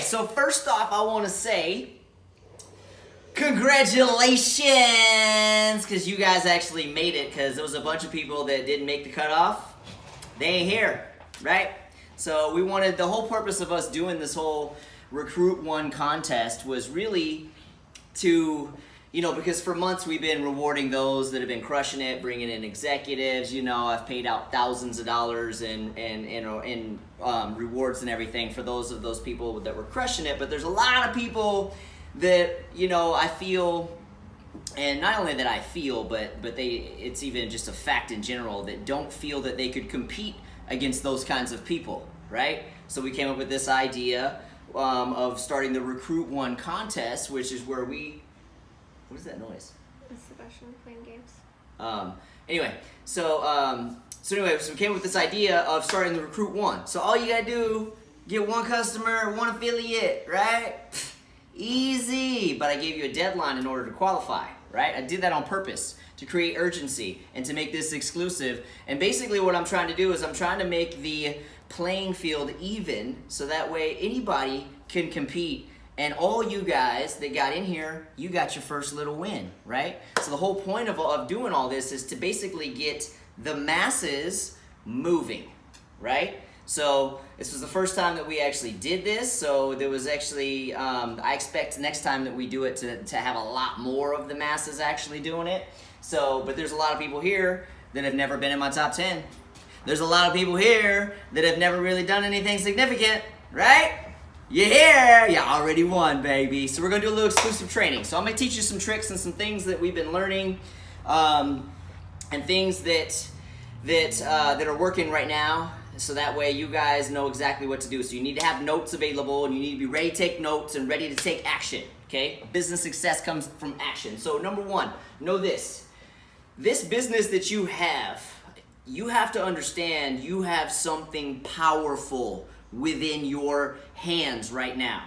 so first off, I want to say congratulations, because you guys actually made it, because there was a bunch of people that didn't make the cutoff. They ain't here, right? So we wanted, the whole purpose of us doing this whole Recruit One contest was really to, because for months we've been rewarding those that have been crushing it, bringing in executives. I've paid out thousands of dollars in rewards and everything for those people that were crushing it. But there's a lot of people that, I feel, and not only that I feel, but it's even just a fact in general, that don't feel that they could compete against those kinds of people, right? So we came up with this idea of starting the Recruit One contest, which is where what is that noise? It's Sebastian playing games. So we came up with this idea of starting the Recruit One. So all you gotta do, get one customer, one affiliate, right? Easy. But I gave you a deadline in order to qualify, right? I did that on purpose to create urgency and to make this exclusive. And basically what I'm trying to do is I'm trying to make the playing field even, so that way anybody can compete. And all you guys that got in here, you got your first little win, right? So the whole point of doing all this is to basically get the masses moving, right? So this was the first time that we actually did this. So there was actually, I expect next time that we do it to have a lot more of the masses actually doing it. So, but there's a lot of people here that have never been in my top 10. There's a lot of people here that have never really done anything significant, right? You're here, you already won, baby. So we're gonna do a little exclusive training. So I'm gonna teach you some tricks and some things that we've been learning, and things that are working right now. So that way you guys know exactly what to do. So you need to have notes available, and you need to be ready to take notes and ready to take action, okay? Business success comes from action. So number one, know this. This business that you have to understand you have something powerful within your hands right now.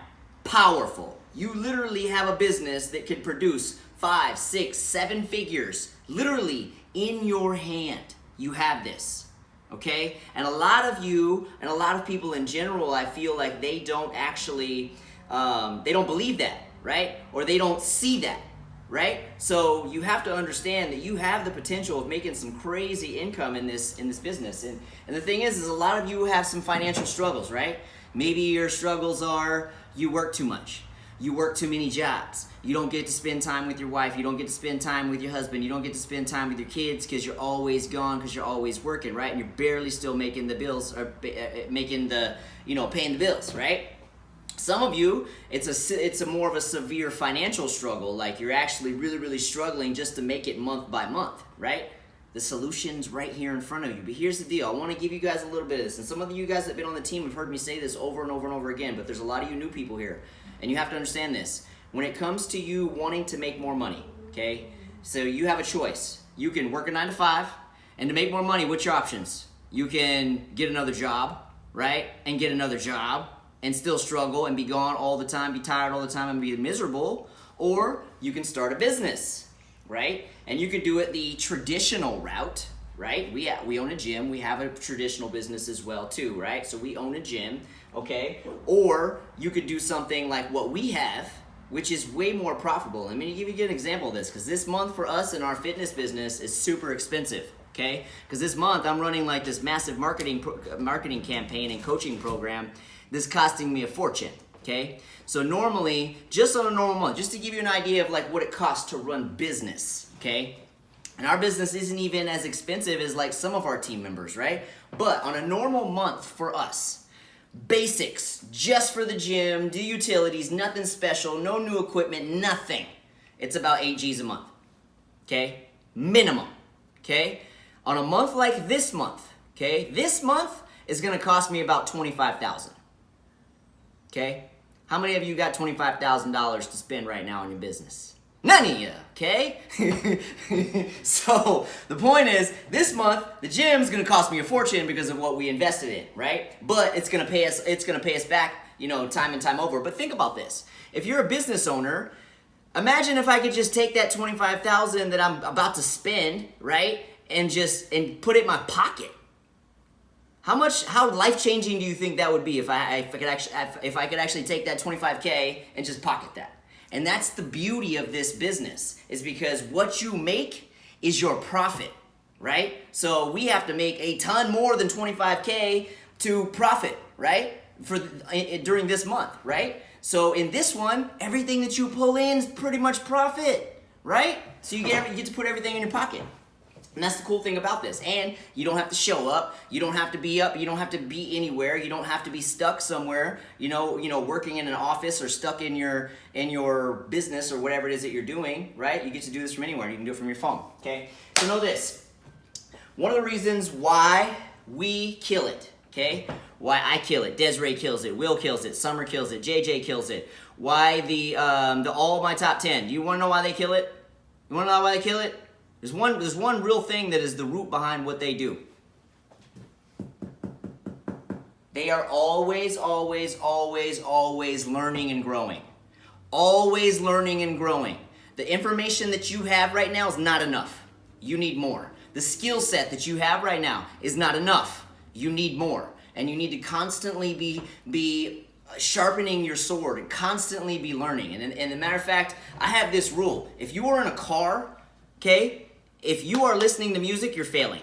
Powerful. You literally have a business that can produce 5, 6, 7 figures, literally in your hand. You have this. Okay? And a lot of you, and a lot of people in general, I feel like they don't actually, they don't believe that, right? Or they don't see that, right? So you have to understand that you have the potential of making some crazy income in this business. And the thing is a lot of you have some financial struggles, right? Maybe your struggles are you work too much. You work too many jobs. You don't get to spend time with your wife. You don't get to spend time with your husband. You don't get to spend time with your kids because you're always gone, because you're always working, right? And you're barely still making the bills, or paying the bills, right? Some of you, it's a more of a severe financial struggle. Like you're actually really, really struggling just to make it month by month, right? The solution's right here in front of you. But here's the deal. I want to give you guys a little bit of this. And some of you guys that have been on the team have heard me say this over and over and over again, but there's a lot of you new people here. And you have to understand this. When it comes to you wanting to make more money, okay? So you have a choice. You can work a 9 to 5, and to make more money, what's your options? You can get another job, right? And get another job and still struggle and be gone all the time, be tired all the time and be miserable. Or you can start a business, right? And you could do it the traditional route, right? We own a gym. We have a traditional business as well too, right? So we own a gym, okay? Or you could do something like what we have, which is way more profitable. Let me give you an example of this, because this month for us in our fitness business is super expensive, okay? Because this month I'm running like this massive marketing campaign and coaching program that's costing me a fortune, okay? So normally, just on a normal month, just to give you an idea of like what it costs to run business, okay? And our business isn't even as expensive as like some of our team members, right? But on a normal month for us, basics, just for the gym, do utilities, nothing special, no new equipment, nothing. It's about 8 G's a month, okay? Minimum, okay? On a month like this month, okay? This month is gonna cost me about $25,000, okay? How many of you got $25,000 to spend right now on your business? None of you, okay? So the point is, this month the gym's gonna cost me a fortune because of what we invested in, right? But it's gonna pay us back, time and time over. But think about this: if you're a business owner, imagine if I could just take that $25,000 that I'm about to spend, right, and put it in my pocket. How life-changing do you think that would be if I could actually take that 25K and just pocket that? And that's the beauty of this business, is because what you make is your profit, right? So we have to make a ton more than 25K to profit, right? During this month, right? So in this one, everything that you pull in is pretty much profit, right? So you get to put everything in your pocket. And that's the cool thing about this. And you don't have to show up. You don't have to be up. You don't have to be anywhere. You don't have to be stuck somewhere, working in an office or stuck in your business or whatever it is that you're doing, right? You get to do this from anywhere. You can do it from your phone, okay? So know this. One of the reasons why we kill it, okay? Why I kill it, Desiree kills it, Will kills it, Summer kills it, JJ kills it. Why the all my top 10. Do you want to know why they kill it? You want to know why they kill it? There's one real thing that is the root behind what they do. They are always learning and growing. Always learning and growing. The information that you have right now is not enough. You need more. The skill set that you have right now is not enough. You need more. And you need to constantly be sharpening your sword and constantly be learning. And as a matter of fact, I have this rule. If you are in a car, okay, if you are listening to music, you're failing.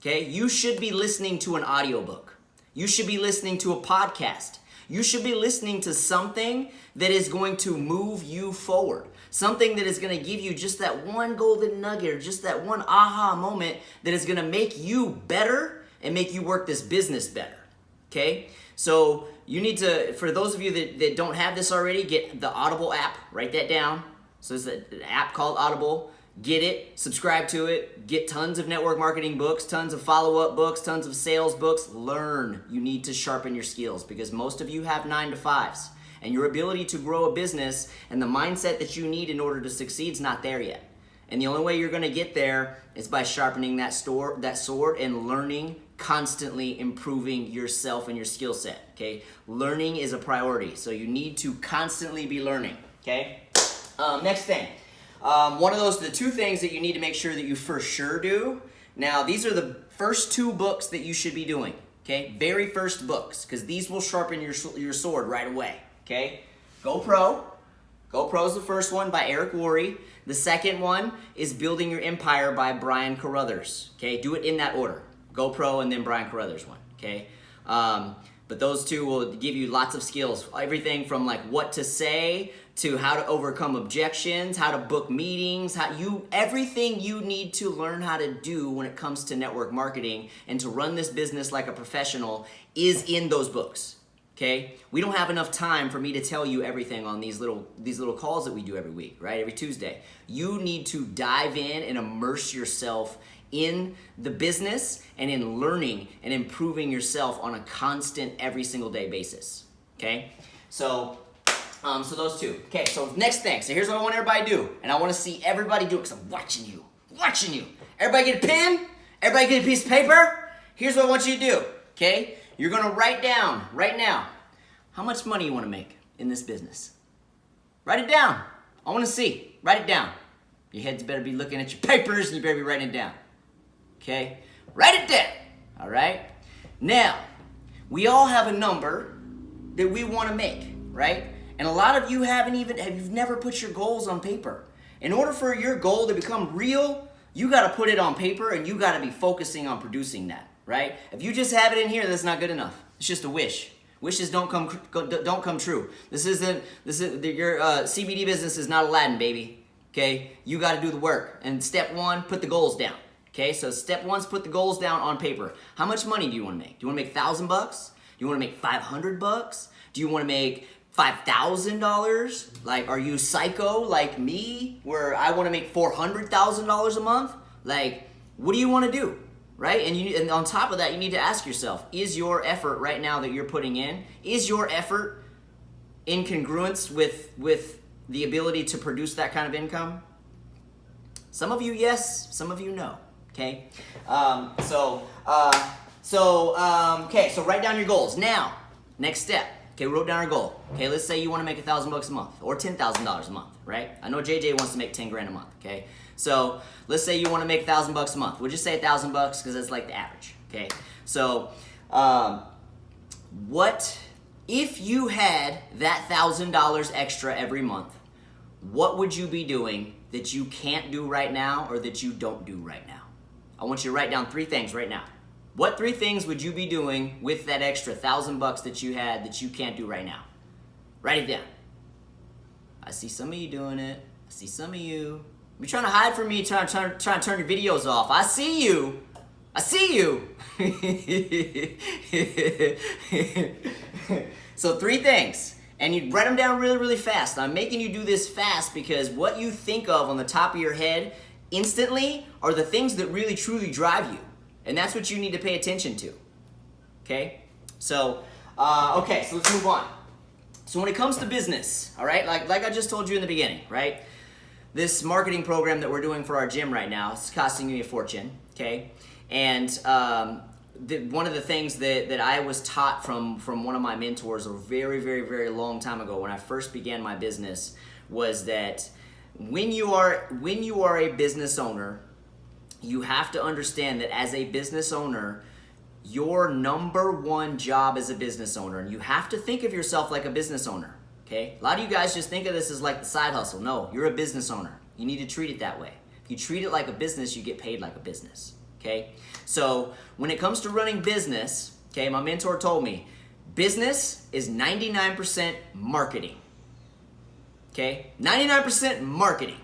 Okay? You should be listening to an audiobook. You should be listening to a podcast. You should be listening to something that is going to move you forward. Something that is going to give you just that one golden nugget or just that one aha moment that is going to make you better and make you work this business better. Okay? So you need to, for those of you that don't have this already, get the Audible app. Write that down. So it's an app called Audible. Get it, subscribe to it, get tons of network marketing books, tons of follow-up books, tons of sales books. Learn. You need to sharpen your skills because most of you have 9-to-5s. And your ability to grow a business and the mindset that you need in order to succeed is not there yet. And the only way you're going to get there is by sharpening that sword and learning, constantly improving yourself and your skill set. Okay? Learning is a priority. So you need to constantly be learning. Okay? Next thing. The two things that you need to make sure that you for sure do. Now, these are the first 2 books that you should be doing, okay? Very first books, because these will sharpen your sword right away, okay? GoPro. GoPro is the first one by Eric Worre. The second one is Building Your Empire by Brian Carruthers, okay? Do it in that order. GoPro and then Brian Carruthers one, okay? But those 2 will give you lots of skills. Everything from like what to say to how to overcome objections, how to book meetings, everything you need to learn how to do when it comes to network marketing and to run this business like a professional is in those books. Okay? We don't have enough time for me to tell you everything on these little calls that we do every week, right? Every Tuesday. You need to dive in and immerse yourself in the business and in learning and improving yourself on a constant every single day basis. Okay? So those 2. Okay, so next thing. So here's what I want everybody to do. And I want to see everybody do it because I'm watching you. Everybody get a pen? Everybody get a piece of paper? Here's what I want you to do. Okay? You're going to write down right now how much money you want to make in this business. Write it down. I want to see. Write it down. Your heads better be looking at your papers and you better be writing it down. Okay? Write it down. All right? Now, we all have a number that we want to make, right? And a lot of you you've never put your goals on paper. In order for your goal to become real, you got to put it on paper and you got to be focusing on producing that, right? If you just have it in here, that's not good enough. It's just a wish. Wishes don't come true. Your CBD business is not Aladdin, baby. Okay? You got to do the work. And step 1, put the goals down. Okay? So step 1 is put the goals down on paper. How much money do you want to make? Do you want to make $1,000 bucks? Do you want to make $500 bucks? Do you want to make $5,000? Like, are you psycho like me, where I want to make $400,000 a month? Like, what do you want to do, right? And on top of that, you need to ask yourself: is your effort right now that you're putting in, is your effort in congruence with the ability to produce that kind of income? Some of you yes, some of you no. Okay, so write down your goals now. Next step. Okay, we wrote down our goal. Okay, let's say you want to make $1,000 bucks a month or $10,000 a month, right? I know JJ wants to make 10 grand a month. Okay, so let's say you want to make $1,000 bucks a month. We'll just say $1,000 bucks because that's like the average. Okay, so what if you had that $1,000 extra every month? What would you be doing that you can't do right now or that you don't do right now? I want you to write down 3 things right now. What 3 things would you be doing with that extra $1,000 that you had that you can't do right now? Write it down. I see some of you doing it. I see some of you. You're trying to hide from me, trying to turn your videos off. I see you. I see you. So 3 things. And you write them down really, really fast. I'm making you do this fast because what you think of on the top of your head instantly are the things that really, truly drive you. And that's what you need to pay attention to. Okay? So, so let's move on. So when it comes to business, all right, like I just told you in the beginning, right? This marketing program that we're doing for our gym right now is costing me a fortune, okay? And one of the things that I was taught from one of my mentors a very, very, very long time ago when I first began my business was that when you are a business owner, you have to understand that as a business owner, your number one job as a business owner, and you have to think of yourself like a business owner, okay? A lot of you guys just think of this as like the side hustle. No, you're a business owner. You need to treat it that way. If you treat it like a business, you get paid like a business, okay? So when it comes to running business, okay, my mentor told me, business is 99% marketing, okay? 99% marketing,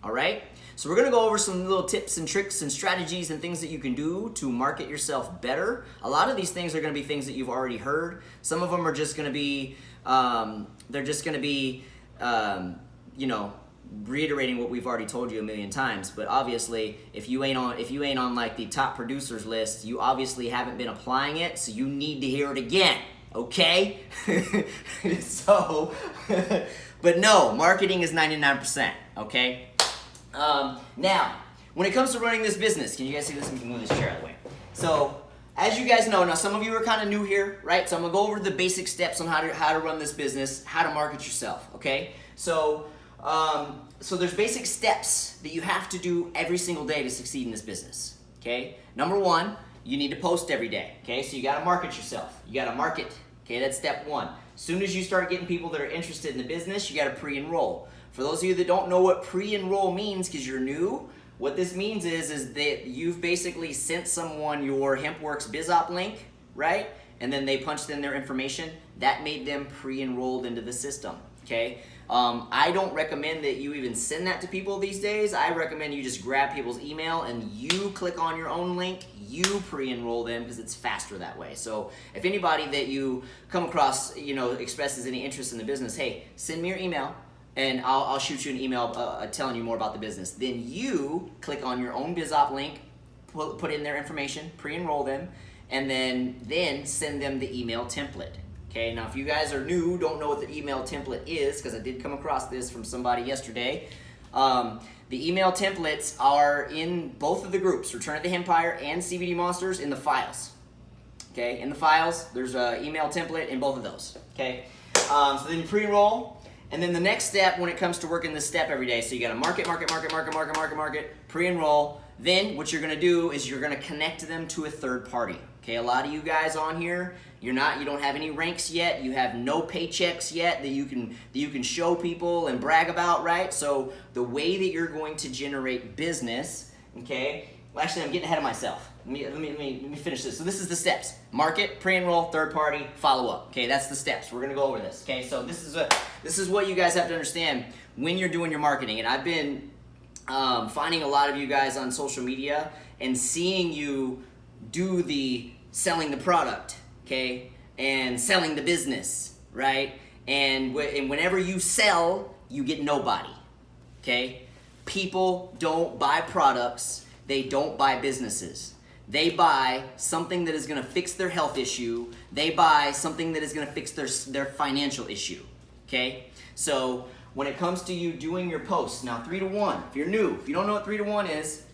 all right? So we're gonna go over some little tips and tricks and strategies and things that you can do to market yourself better. A lot of these things are gonna be things that you've already heard. Some of them are just gonna be, reiterating what we've already told you a million times. But obviously, if you ain't on like the top producers list, you obviously haven't been applying it, so you need to hear it again, okay? So, but no, marketing is 99%, okay? Now, when it comes to running this business, can you guys see this? We can move this chair out of the way. So, as you guys know, now some of you are kind of new here, right? So I'm gonna go over the basic steps on how to run this business, how to market yourself, okay? So there's basic steps that you have to do every single day to succeed in this business, okay? Number 1, you need to post every day, okay? So you gotta market yourself. You gotta market, okay? That's step 1. As soon as you start getting people that are interested in the business, you gotta pre-enroll. For those of you that don't know what pre-enroll means because you're new, what this means is that you've basically sent someone your HempWorks BizOp link, right? And then they punched in their information. That made them pre-enrolled into the system, okay? I don't recommend that you even send that to people these days. I recommend you just grab people's email and you click on your own link, you pre-enroll them because it's faster that way. So if anybody that you come across, expresses any interest in the business, hey, send me your email. And I'll shoot you an email telling you more about the business. Then you click on your own BizOp link, put in their information, pre-enroll them, and then send them the email template. Okay, now if you guys are new, don't know what the email template is, because I did come across this from somebody yesterday. The email templates are in both of the groups, Return of the Hempire and CBD Monsters, in the files. Okay, in the files, there's an email template in both of those. Okay, so then you pre-enroll. And then the next step when it comes to working this step every day, so you gotta market, pre-enroll. Then what you're gonna do is you're gonna connect them to a third party. Okay, a lot of you guys on here, you don't have any ranks yet, you have no paychecks yet that you can show people and brag about, right? So the way that you're going to generate business, okay, well, actually I'm getting ahead of myself. Let me finish this. So this is the steps. Market, pre-enroll, third party, follow up. Okay, that's the steps. We're gonna go over this. Okay, so this is what you guys have to understand when you're doing your marketing. And I've been finding a lot of you guys on social media and seeing you do the selling the product, okay, and selling the business, right? And whenever you sell, you get nobody, okay? People don't buy products. They don't buy businesses. They buy something that is going to fix their health issue. They buy something that is going to fix their financial issue, okay? So when it comes to you doing your posts, now 3-to-1, if you're new, if you don't know what 3-to-1 is,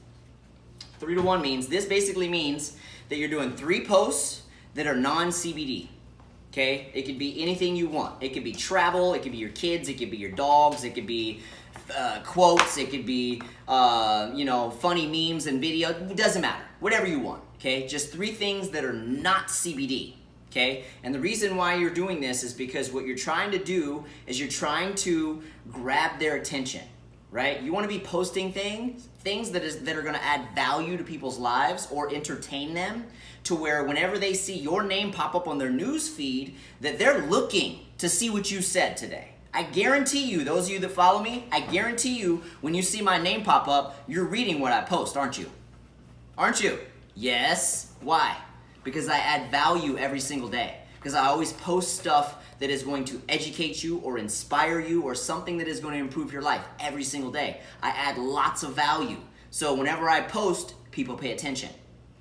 3-to-1 this basically means that you're doing 3 posts that are non-CBD, okay? It could be anything you want. It could be travel, it could be your kids, it could be your dogs, it could be quotes, it could be funny memes and video. It doesn't matter, whatever you want, okay? Just 3 things that are not CBD, okay? And the reason why you're doing this is because what you're trying to do is you're trying to grab their attention, right? You want to be posting things that are going to add value to people's lives or entertain them, to where whenever they see your name pop up on their news feed, that they're looking to see what you said today. I guarantee you, those of you that follow me, I guarantee you, when you see my name pop up, you're reading what I post, aren't you? Aren't you? Yes. Why? Because I add value every single day. Because I always post stuff that is going to educate you or inspire you or something that is going to improve your life every single day. I add lots of value. So whenever I post, people pay attention.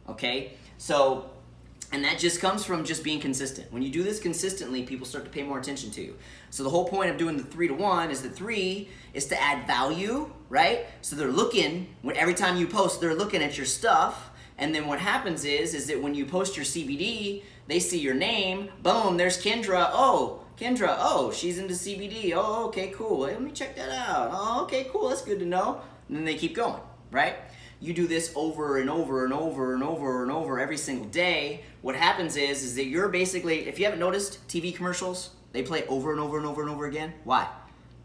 Okay? So, and that just comes from just being consistent. When you do this consistently, people start to pay more attention to you. So the whole point of doing the 3 to 1 is that 3 is to add value, right? So they're looking, every time you post, they're looking at your stuff. And then what happens is that when you post your CBD, they see your name, boom, there's Kendra. Oh, Kendra, oh, she's into CBD. Oh, okay, cool. Let me check that out. Oh, okay, cool, that's good to know. And then they keep going, right? You do this over and over and over and over and over every single day. What happens is that you're basically, if you haven't noticed, TV commercials, they play over and over and over and over again. Why?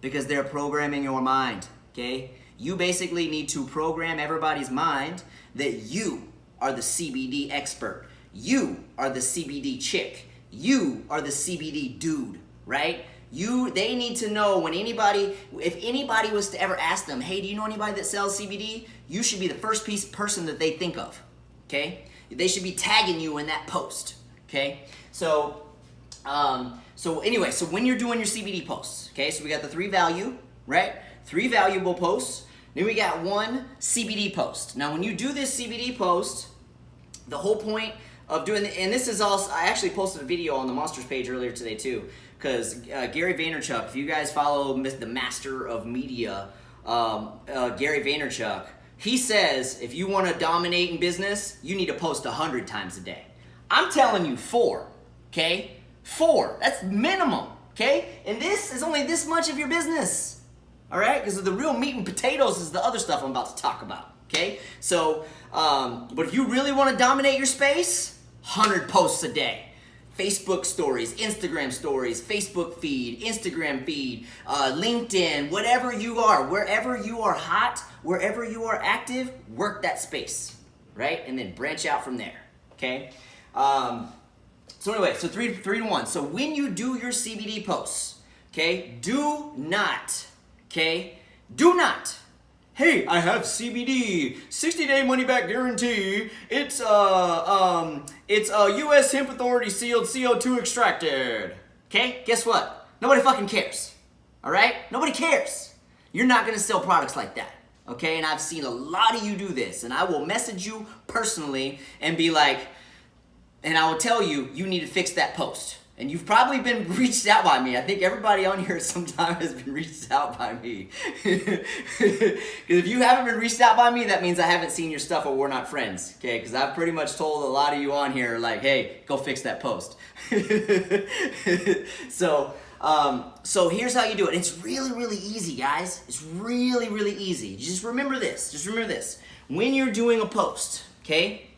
Because they're programming your mind, okay? You basically need to program everybody's mind that you are the CBD expert. You are the CBD chick. You are the CBD dude, right? They need to know if anybody was to ever ask them, hey, do you know anybody that sells CBD? You should be the first person that they think of, okay? They should be tagging you in that post, okay? So anyway, so when you're doing your CBD posts, okay, so we got the 3 value, right? 3 valuable posts. Then we got 1 CBD post. Now, when you do this CBD post, the whole point of doing and this is also, I actually posted a video on the Monsters page earlier today too, because Gary Vaynerchuk, if you guys follow the master of media, Gary Vaynerchuk, he says if you want to dominate in business, you need to post 100 times a day. I'm telling you 4, okay? 4, that's minimum, okay? And this is only this much of your business. All right, because the real meat and potatoes is the other stuff I'm about to talk about, okay? So, but if you really want to dominate your space, 100 posts a day. Facebook stories, Instagram stories, Facebook feed, Instagram feed, LinkedIn, whatever you are, wherever you are hot, wherever you are active, work that space, right? And then branch out from there, okay? So anyway, so 3 to 1. So when you do your CBD posts, okay, do not, hey, I have CBD, 60-day money-back guarantee. It's U.S. Hemp Authority sealed, CO2 extracted. Okay, guess what? Nobody fucking cares. All right, nobody cares. You're not gonna sell products like that. Okay, and I've seen a lot of you do this, and I will message you personally and be like, and I will tell you, you need to fix that post. And you've probably been reached out by me. I think everybody on here sometime has been reached out by me. Because if you haven't been reached out by me, that means I haven't seen your stuff or we're not friends. Okay, because I've pretty much told a lot of you on here, like, hey, go fix that post. So here's how you do it. It's really, really easy, guys. It's really, really easy. Just remember this. When you're doing a post, okay,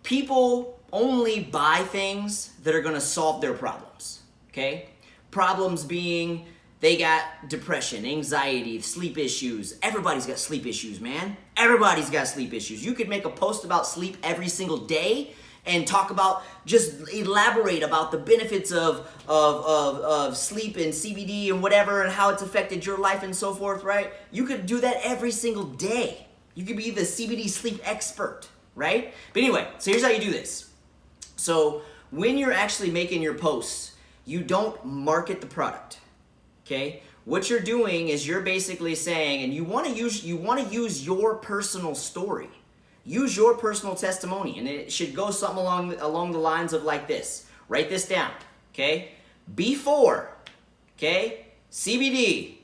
people only buy things that are going to solve their problems, okay? Problems being they got depression, anxiety, sleep issues. Everybody's got sleep issues, man. Everybody's got sleep issues. You could make a post about sleep every single day and talk about, just elaborate about the benefits of sleep and CBD and whatever and how it's affected your life and so forth, right? You could do that every single day. You could be the CBD sleep expert, right? But anyway, so here's how you do this. So when you're actually making your posts, you don't market the product, okay? What you're doing is you're basically saying, and you want to use your personal story. Use your personal testimony, and it should go something along the lines of like this. Write this down, okay? Before, okay? CBD,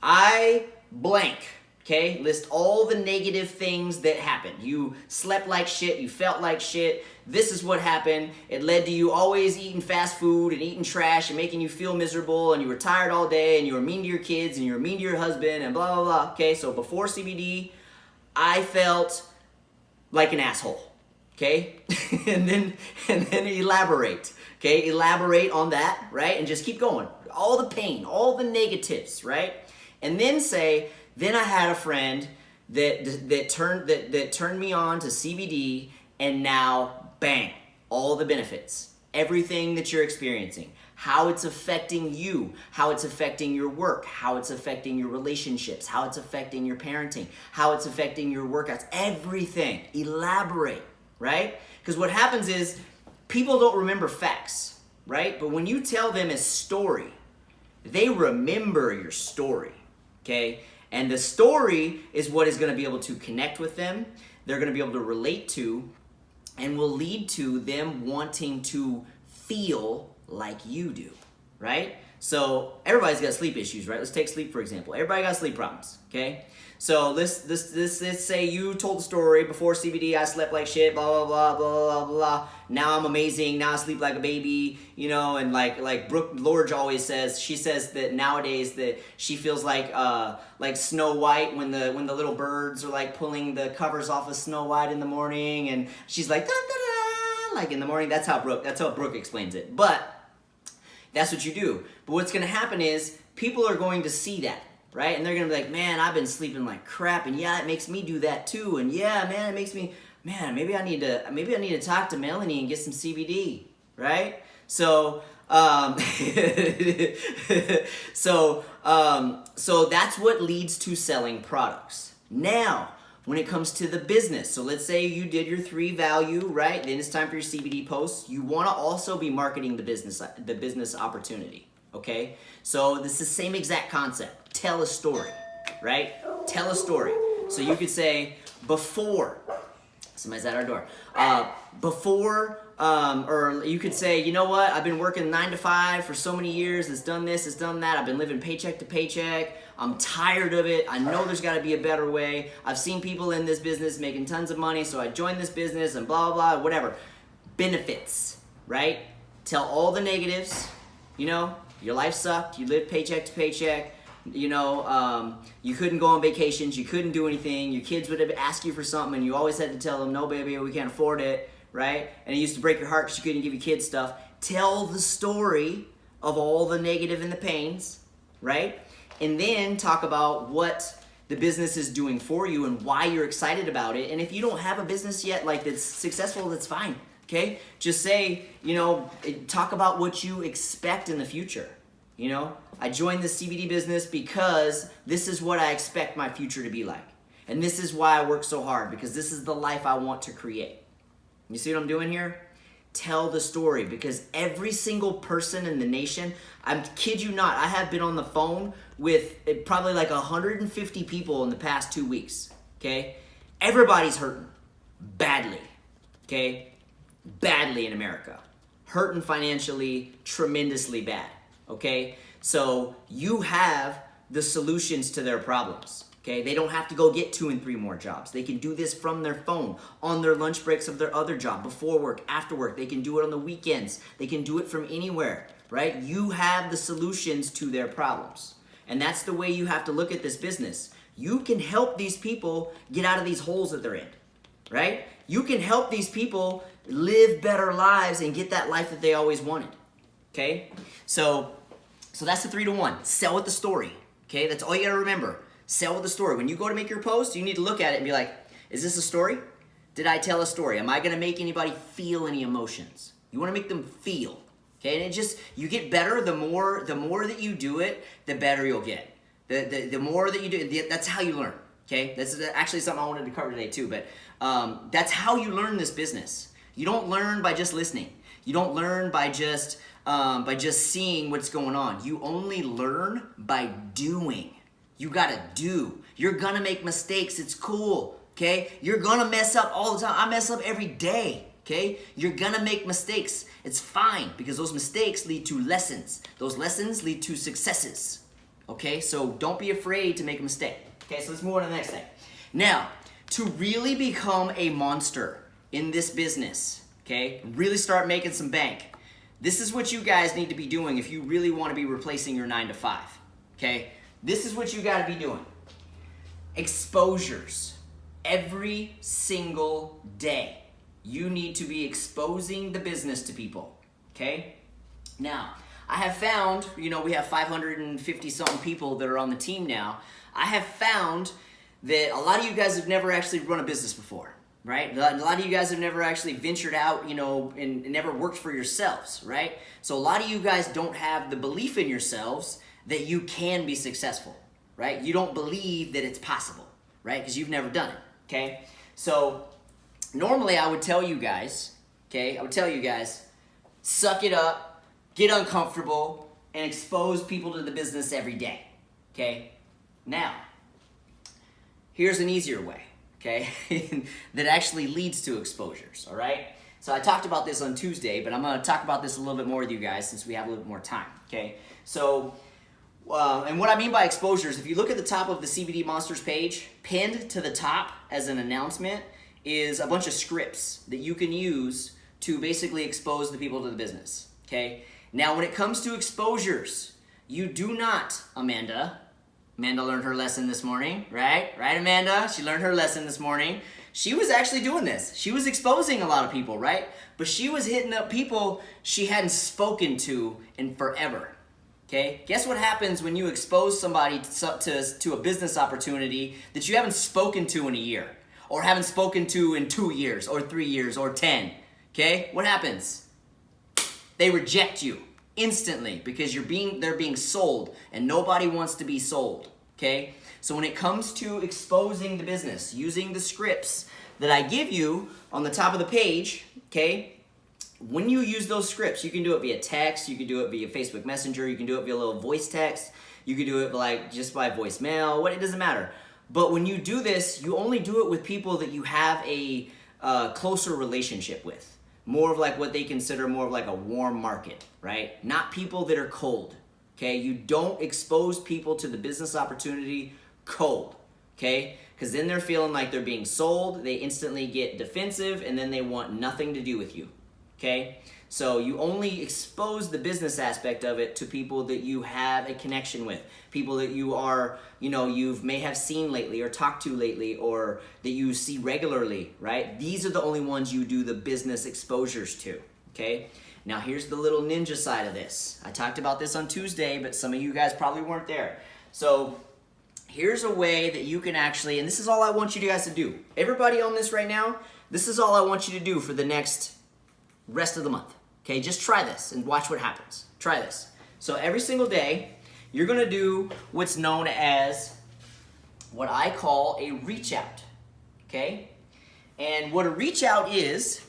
I blank. Okay, list all the negative things that happened. You slept like shit, you felt like shit. This is what happened. It led to you always eating fast food and eating trash and making you feel miserable, and you were tired all day, and you were mean to your kids, and you were mean to your husband, and blah, blah, blah. Okay, so before CBD, I felt like an asshole. okay? and then elaborate, okay? Elaborate on that, right? And just keep going. All the pain, all the negatives, right? And then say, then I had a friend that turned me on to CBD, and now bang, all the benefits, everything that you're experiencing, how it's affecting you, how it's affecting your work, how it's affecting your relationships, how it's affecting your parenting, how it's affecting your workouts, everything. Elaborate, right? Because what happens is people don't remember facts, right? But when you tell them a story, they remember your story, okay? And the story is what is going to be able to connect with them, they're going to be able to relate to, and will lead to them wanting to feel like you do, right? So everybody's got sleep issues, right? Let's take sleep for example. Everybody got sleep problems, okay? So let's say you told the story, before CBD I slept like shit, blah blah blah blah blah blah. Now I'm amazing. Now I sleep like a baby, you know. And like Brooke Lorge always says, she says that nowadays that she feels like Snow White when the little birds are like pulling the covers off of Snow White in the morning, and she's like da, da, da, like in the morning. That's how Brooke explains it. But that's what you do. But what's going to happen is people are going to see that, right? And they're going to be like, man, I've been sleeping like crap, and yeah, it makes me do that too. And yeah, man, it makes me, man, maybe I need to talk to Melanie and get some CBD, right? So, so that's what leads to selling products. Now, when it comes to the business, so let's say you did your 3 value, right? Then it's time for your CBD posts. You want to also be marketing the business opportunity, okay? So this is the same exact concept. Tell a story, right? Tell a story. So you could say, before, somebody's at our door. Or you could say, you know what? I've been working 9 to 5 for so many years. It's done this, it's done that. I've been living paycheck to paycheck. I'm tired of it. I know there's got to be a better way. I've seen people in this business making tons of money, so I joined this business and blah, blah, blah, whatever. Benefits, right? Tell all the negatives. You know, your life sucked. You lived paycheck to paycheck. You know, you couldn't go on vacations. You couldn't do anything. Your kids would have asked you for something, and you always had to tell them, no, baby, we can't afford it, right? And it used to break your heart because you couldn't give your kids stuff. Tell the story of all the negative and the pains, right? And then talk about what the business is doing for you and why you're excited about it. And if you don't have a business yet, like that's successful, that's fine, okay? Just say, you know, talk about what you expect in the future. You know, I joined the CBD business because this is what I expect my future to be like. And this is why I work so hard, because this is the life I want to create. You see what I'm doing here? Tell the story, because every single person in the nation, I kid you not, I have been on the phone with probably like 150 people in the past 2 weeks, okay? Everybody's hurting badly, okay? Badly in America. Hurting financially, tremendously bad, okay? So you have the solutions to their problems. Okay, they don't have to go get 2 and 3 more jobs. They can do this from their phone, on their lunch breaks of their other job, before work, after work. They can do it on the weekends. They can do it from anywhere, right? You have the solutions to their problems. And that's the way you have to look at this business. You can help these people get out of these holes that they're in, right? You can help these people live better lives and get that life that they always wanted, okay? So that's the 3 to 1. Sell with the story, okay? That's all you gotta remember. Sell with the story. When you go to make your post, you need to look at it and be like, is this a story? Did I tell a story? Am I going to make anybody feel any emotions? You want to make them feel. Okay? And it just, you get better the more that you do it, the better you'll get. The more that you do, that's how you learn. Okay? That's actually something I wanted to cover today too, but that's how you learn this business. You don't learn by just listening. You don't learn by just seeing what's going on. You only learn by doing. You gotta do. You're gonna make mistakes. It's cool, okay? You're gonna mess up all the time. I mess up every day, okay? You're gonna make mistakes. It's fine, because those mistakes lead to lessons. Those lessons lead to successes, okay? So don't be afraid to make a mistake. Okay, so let's move on to the next thing. Now, to really become a monster in this business, okay, really start making some bank, this is what you guys need to be doing if you really want to be replacing your 9 to 5, okay? This is what you got to be doing. Exposures every single day. You need to be exposing the business to people, okay? Now, I have found, we have 550 something people that are on the team now. I have found that a lot of you guys have never actually run a business before, right? A lot of you guys have never actually ventured out, and never worked for yourselves, right? So a lot of you guys don't have the belief in yourselves that you can be successful, right? You don't believe that it's possible, right? Because you've never done it, okay? So normally I would tell you guys, suck it up, get uncomfortable, and expose people to the business every day, okay? Now, here's an easier way, okay, that actually leads to exposures, all right? So I talked about this on Tuesday, but I'm going to talk about this a little bit more with you guys since we have a little bit more time, okay? So, and what I mean by exposures, if you look at the top of the CBD Monsters page, pinned to the top as an announcement is a bunch of scripts that you can use to basically expose the people to the business, okay? Now, when it comes to exposures, you do not, Amanda learned her lesson this morning, right? Right, Amanda? She learned her lesson this morning. She was actually doing this. She was exposing a lot of people, right? But she was hitting up people she hadn't spoken to in forever, okay? Guess what happens when you expose somebody to a business opportunity that you haven't spoken to in a year, or haven't spoken to in 2 years, or 3 years, or 10, okay? What happens? They reject you instantly because they're being sold, and nobody wants to be sold, okay? So when it comes to exposing the business, using the scripts that I give you on the top of the page, okay, when you use those scripts, you can do it via text, you can do it via Facebook Messenger, you can do it via a little voice text, you can do it just by voicemail, it doesn't matter. But when you do this, you only do it with people that you have a closer relationship with. More of what they consider more of a warm market, right? Not people that are cold, okay? You don't expose people to the business opportunity cold, okay? Because then they're feeling like they're being sold, they instantly get defensive, and then they want nothing to do with you, okay? So you only expose the business aspect of it to people that you have a connection with, people that you are, you may have seen lately or talked to lately or that you see regularly, right? These are the only ones you do the business exposures to, okay? Now here's the little ninja side of this. I talked about this on Tuesday, but some of you guys probably weren't there. So here's a way that you can actually, and this is all I want you guys to do. Everybody on this right now, this is all I want you to do for the next rest of the month. Okay, just try this and watch what happens. Try this. So every single day, you're gonna do what's known as what I call a reach out. Okay? And what a reach out is,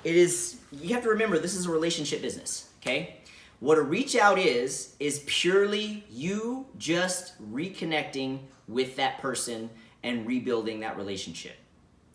you have to remember this is a relationship business. Okay? What a reach out is purely you just reconnecting with that person and rebuilding that relationship.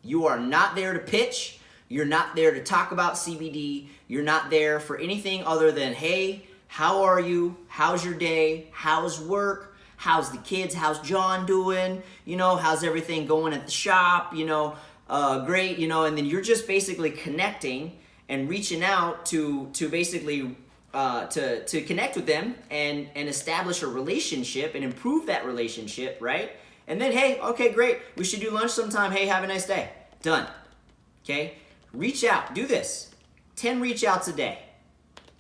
You are not there to pitch. You're not there to talk about CBD. You're not there for anything other than, hey, how are you? How's your day? How's work? How's the kids? How's John doing? How's everything going at the shop? Great, and then you're just basically connecting and reaching out to basically to connect with them and establish a relationship and improve that relationship, right? And then, hey, okay, great. We should do lunch sometime. Hey, have a nice day. Done. Okay? Reach out. Do this. 10 reach outs a day.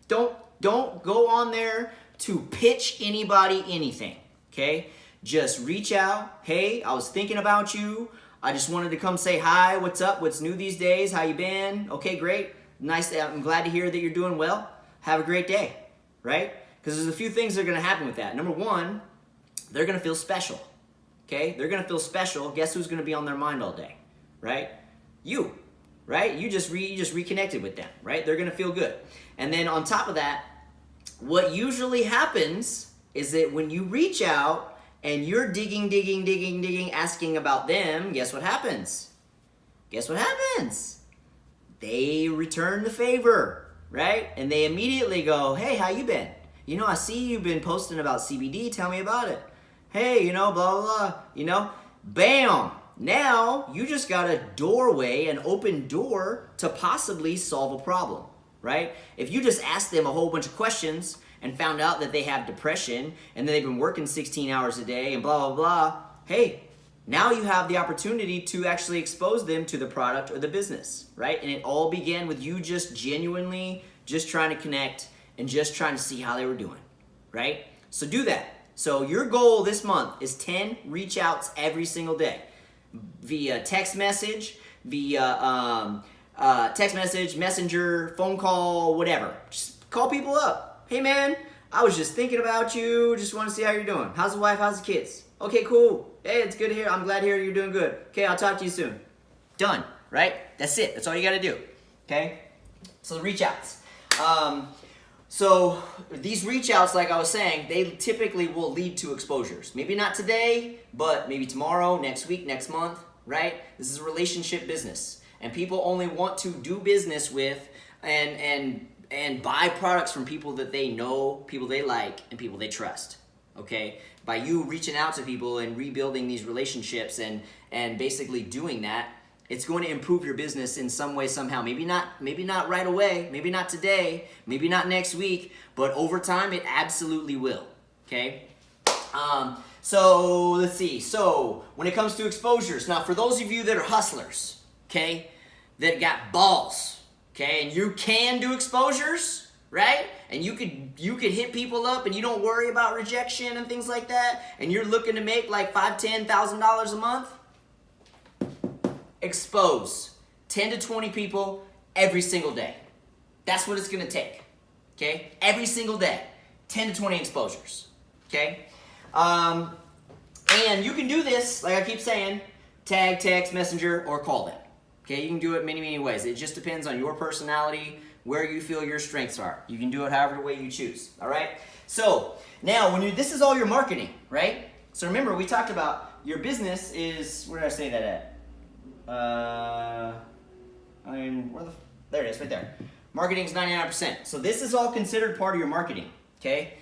Don't go on there to pitch anybody anything. Okay? Just reach out. Hey, I was thinking about you. I just wanted to come say hi. What's up? What's new these days? How you been? Okay, great. Nice. I'm glad to hear that you're doing well. Have a great day. Right? Because there's a few things that are going to happen with that. Number one, they're going to feel special. Okay? They're going to feel special. Guess who's going to be on their mind all day? Right? You. Right? You just reconnected with them, right? They're going to feel good. And then on top of that, what usually happens is that when you reach out and you're digging, asking about them, guess what happens? Guess what happens? They return the favor, right? And they immediately go, hey, how you been? I see you've been posting about CBD. Tell me about it. Hey, blah, blah, blah, bam. Now, you just got a doorway, an open door to possibly solve a problem, right? If you just asked them a whole bunch of questions and found out that they have depression and that they've been working 16 hours a day and blah, blah, blah, hey, Now you have the opportunity to actually expose them to the product or the business, right? And it all began with you just genuinely just trying to connect and just trying to see how they were doing, right? So do that. So your goal this month is 10 reach outs every single day via text message, messenger, phone call, whatever. Just call people up. Hey man, I was just thinking about you. Just want to see how you're doing. How's the wife? How's the kids? Okay, cool. Hey, it's good to hear. I'm glad to hear you're doing good. Okay, I'll talk to you soon. Done, right? That's it. That's all you got to do. Okay? So reach outs. So these reach outs, like I was saying, they typically will lead to exposures. Maybe not today, but maybe tomorrow, next week, next month, right? This is a relationship business. And people only want to do business with and buy products from people that they know, people they like, and people they trust. Okay? By you reaching out to people and rebuilding these relationships and basically doing that, it's going to improve your business in some way, somehow. Maybe not right away, maybe not today, maybe not next week, but over time it absolutely will. Okay? So let's see. So when it comes to exposures, now for those of you that are hustlers, okay, that got balls, okay, and you can do exposures, right? And you could hit people up and you don't worry about rejection and things like that, and you're looking to make like $5,000-$10,000 a month. Expose 10 to 20 people every single day. That's what it's gonna take. Okay? Every single day. 10 to 20 exposures. Okay? And you can do this, like I keep saying, tag, text, messenger, or call them. Okay? You can do it many ways. It just depends on your personality, where you feel your strengths are. You can do it however way you choose. Alright? So, now this is all your marketing, right? So remember, we talked about your business is, where did I say that at? There it is, right there. Marketing is 99%. So this is all considered part of your marketing, okay?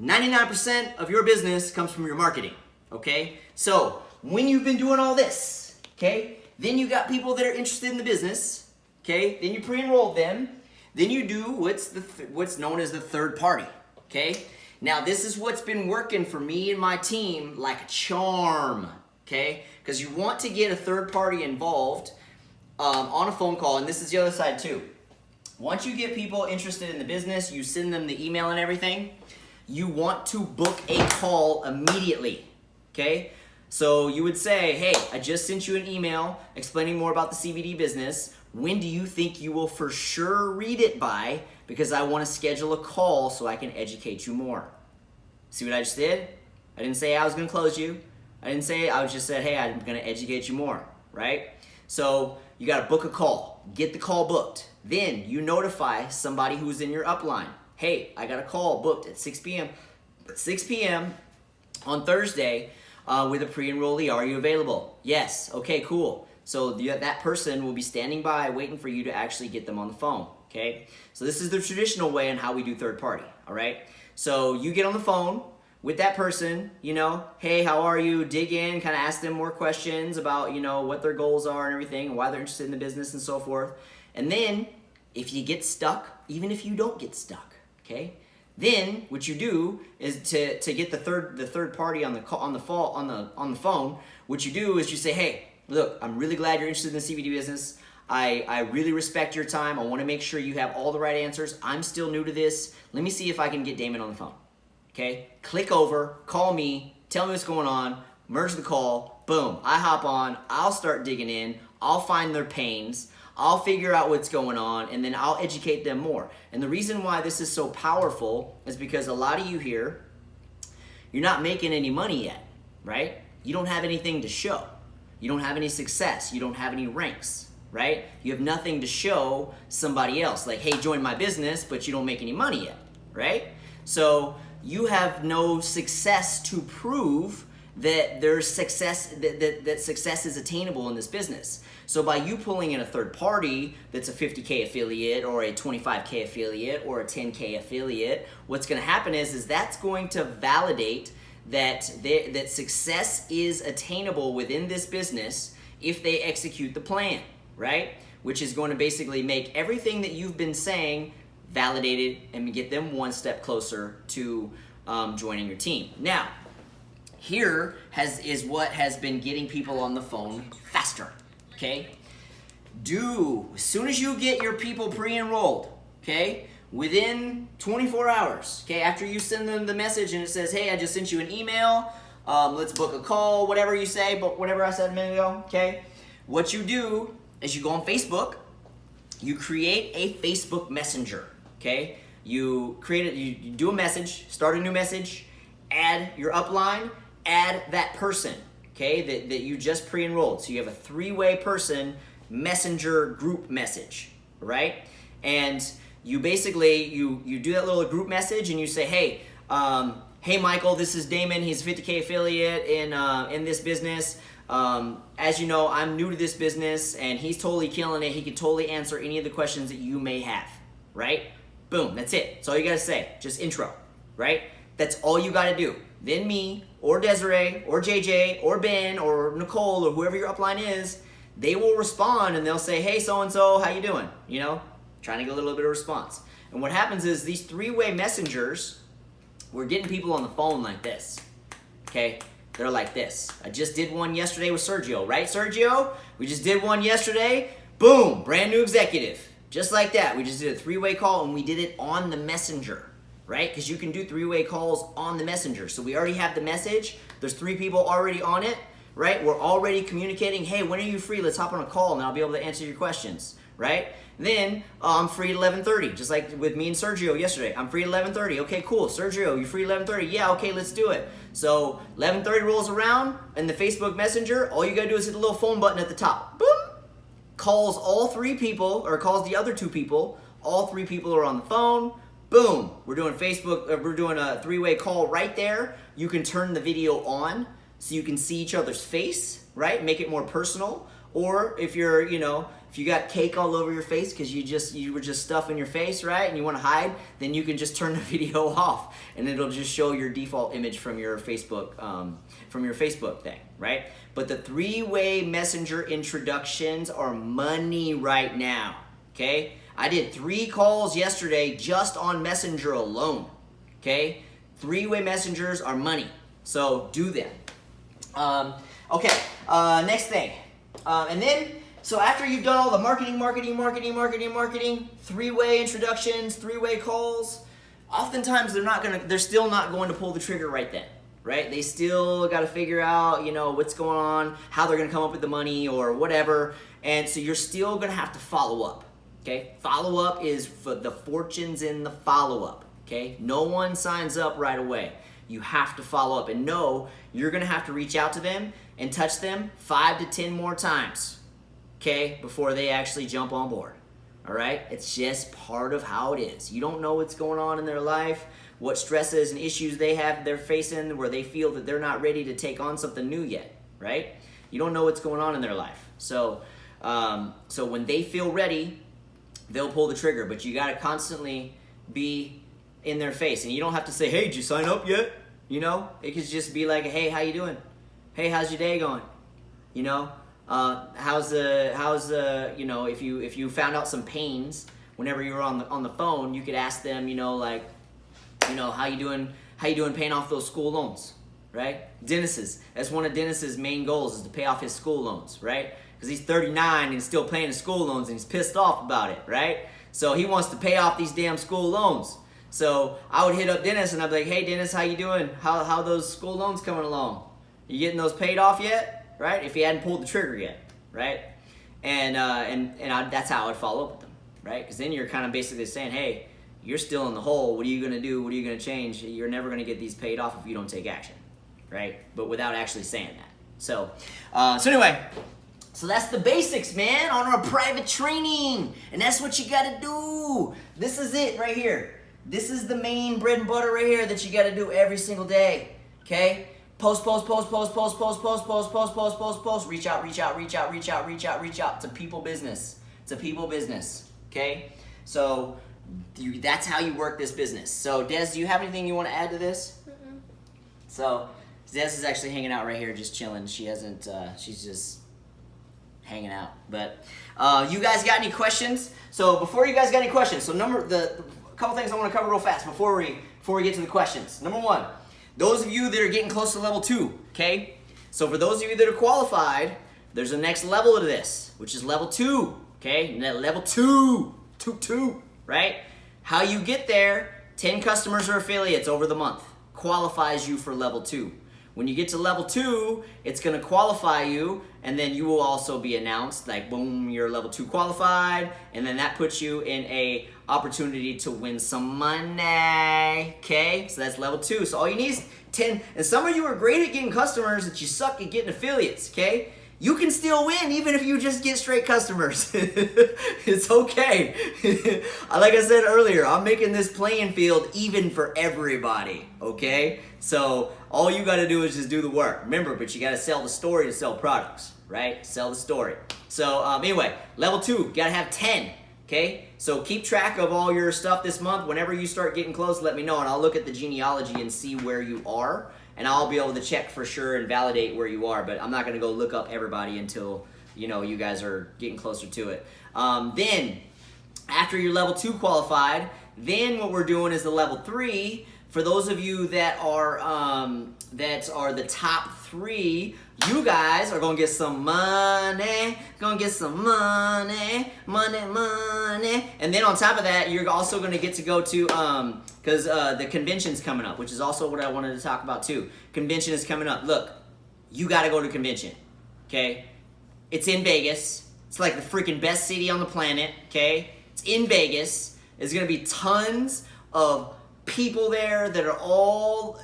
99% of your business comes from your marketing, okay? So when you've been doing all this, okay, then you got people that are interested in the business, okay? Then you pre-enrolled them. Then you do what's known as the third party, okay? Now this is what's been working for me and my team like a charm, okay? Because you want to get a third party involved on a phone call, and this is the other side too. Once you get people interested in the business, you send them the email and everything, you want to book a call immediately, okay? So you would say, hey, I just sent you an email explaining more about the CBD business. When do you think you will for sure read it by? Because I want to schedule a call so I can educate you more. See what I just did? I didn't say I was going to close you. I didn't say, I just said, hey, I'm going to educate you more, right? So you got to book a call. Get the call booked. Then you notify somebody who's in your upline. Hey, I got a call booked at 6 p.m. 6 p.m. on Thursday with a pre-enrollee. Are you available? Yes. Okay, cool. So that person will be standing by waiting for you to actually get them on the phone, okay? So this is the traditional way on how we do third party, all right? So you get on the phone with that person, hey, how are you? Dig in, kind of ask them more questions about, what their goals are and everything, and why they're interested in the business and so forth. And then, if you get stuck, even if you don't get stuck, okay, then what you do is to get the third party on the phone. What you do is you say, hey, look, I'm really glad you're interested in the CBD business. I really respect your time. I want to make sure you have all the right answers. I'm still new to this. Let me see if I can get Damon on the phone. Okay, click over, call me, tell me what's going on, merge the call, boom, I hop on, I'll start digging in, I'll find their pains, I'll figure out what's going on, and then I'll educate them more. And the reason why this is so powerful is because a lot of you here, you're not making any money yet, right? You don't have anything to show. You don't have any success. You don't have any ranks, right? You have nothing to show somebody else. Like, hey, join my business, but you don't make any money yet, right? So you have no success to prove that there's success, that success is attainable in this business. So by you pulling in a third party that's a 50K affiliate or a 25K affiliate or a 10K affiliate, what's going to happen is that's going to validate that success is attainable within this business if they execute the plan, right? Which is going to basically make everything that you've been saying validated and get them one step closer to joining your team. Now, here is what has been getting people on the phone faster, okay? As soon as you get your people pre-enrolled, okay, within 24 hours, okay, after you send them the message and it says, hey, I just sent you an email, let's book a call, whatever you say, but whatever I said a minute ago, okay, what you do is you go on Facebook, you create a Facebook Messenger, okay? You do a message, start a new message, add your upline, add that person, okay, that you just pre-enrolled. So you have a 3-way person messenger group message, right? And you basically, you do that little group message and you say, hey, hey Michael, this is Damon, he's a 50K affiliate in this business. As you know, I'm new to this business and he's totally killing it. He can totally answer any of the questions that you may have, right? Boom, that's it. That's all you gotta say, just intro, right? That's all you gotta do. Then me, or Desiree, or JJ, or Ben, or Nicole, or whoever your upline is, they will respond and they'll say, hey, so-and-so, how you doing? You know, trying to get a little bit of response. And what happens is these 3-way messengers, we're getting people on the phone like this, okay? They're like this. I just did one yesterday with Sergio, right, Sergio? We just did one yesterday. Boom, brand new executive. Just like that. We just did a 3-way call and we did it on the messenger, right? Because you can do 3-way calls on the messenger. So we already have the message. There's 3 people already on it, right? We're already communicating, hey, when are you free? Let's hop on a call and I'll be able to answer your questions, right? Then I'm free at 11:30, just like with me and Sergio yesterday. I'm free at 11:30. Okay, cool. Sergio, you free at 11:30? Yeah, okay, let's do it. So 11:30 rolls around in the Facebook Messenger. All you gotta do is hit the little phone button at the top. Boom. Calls all 3 people, or calls the other 2 people. All 3 people are on the phone. Boom. We're doing we're doing a 3-way call right there. You can turn the video on so you can see each other's face, right? Make it more personal. Or if you're, if you got cake all over your face because you were just stuffing your face, right? And you want to hide, then you can just turn the video off and it'll just show your default image from your Facebook thing, right? But the 3-way messenger introductions are money right now, okay? I did 3 calls yesterday just on Messenger alone, okay? 3-way messengers are money, so do them. Okay, next thing. And then, so after you've done all the marketing, 3-way introductions, 3-way calls, oftentimes they're still not going to pull the trigger right then, right? They still got to figure out, what's going on, how they're going to come up with the money or whatever. And so you're still going to have to follow up, okay? Follow up is for the fortunes in the follow up, okay? No one signs up right away. You have to follow up and know you're going to have to reach out to them and touch them 5 to 10 more times, okay, before they actually jump on board, all right? It's just part of how it is. You don't know what's going on in their life, what stresses and issues they're facing where they feel that they're not ready to take on something new yet, right? You don't know what's going on in their life. So when they feel ready, they'll pull the trigger, but you got to constantly be in their face. And you don't have to say, hey, did you sign up yet? It could just be like, hey, how you doing? Hey, how's your day going? How's if you found out some pains whenever you were on the phone, you could ask them, how you doing paying off those school loans, right? That's one of Dennis's main goals is to pay off his school loans, right? Because he's 39 and he's still paying his school loans and he's pissed off about it, right? So he wants to pay off these damn school loans. So I would hit up Dennis and I'd be like, hey Dennis, how you doing? How those school loans coming along? You getting those paid off yet? Right? If he hadn't pulled the trigger yet, right? And that's how I would follow up with them, right? Because then you're kind of basically saying, hey, you're still in the hole. What are you gonna do? What are you gonna change? You're never gonna get these paid off if you don't take action, right? But without actually saying that. So anyway, so that's the basics, man, on our private training, and that's what you gotta do. This is it right here. This is the main bread and butter right here that you gotta do every single day, okay? Post, reach out to people business. It's a people business, okay? So that's how you work this business. So Des, do you have anything you want to add to this? Mm-mm. So Des is actually hanging out right here, just chilling. She hasn't, she's just hanging out. But you guys got any questions? So before you guys got any questions, so a couple things I want to cover real fast before we get to the questions. Number 1. those of you that are getting close to level 2, okay? So for those of you that are qualified, there's a next level to this, which is level 2, okay? Level 2, right? How you get there, 10 customers or affiliates over the month qualifies you for level 2. When you get to level 2, it's gonna qualify you, and then you will also be announced, like boom, you're level 2 qualified, and then that puts you in a opportunity to win some money, okay? So that's level 2. So all you need is 10, and some of you are great at getting customers, that you suck at getting affiliates, okay? You can still win even if you just get straight customers. It's okay. Like I said earlier, I'm making this playing field even for everybody, okay? So all you gotta do is just do the work. Remember, but you gotta sell the story to sell products, right? Sell the story. So anyway, level 2, you gotta have 10, okay? So keep track of all your stuff this month. Whenever you start getting close, let me know, and I'll look at the genealogy and see where you are. And I'll be able to check for sure and validate where you are, but I'm not gonna go look up everybody until, you know, you guys are getting closer to it. Then, after you're level 2 qualified, then what we're doing is the level 3. For those of you that are the top 3, you guys are gonna get some money, money. And then on top of that, you're also gonna get to go to, because the convention's coming up, which is also what I wanted to talk about too. Convention is coming up. Look, you gotta go to convention, okay? It's in Vegas. It's like the freaking best city on the planet, okay? It's in Vegas. There's gonna be tons of people there that are all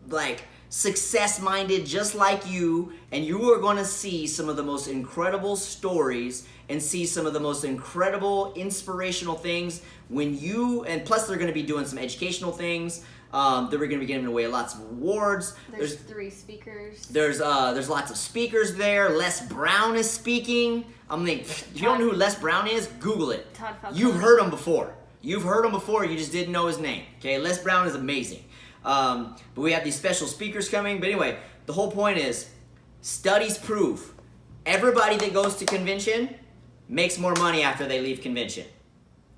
like success-minded just like you, and you are going to see some of the most incredible stories and see some of the most incredible inspirational things when you, and plus they're going to be doing some educational things. They're going to be giving away lots of awards. There's 3 speakers. There's lots of speakers there. Les Brown is speaking. I'm like, if you don't know who Les Brown is, Google it. Todd Falcone. You've heard him before. You've heard him before, you just didn't know his name. Okay, Les Brown is amazing. But we have these special speakers coming. But anyway, the whole point is, studies prove everybody that goes to convention makes more money after they leave convention.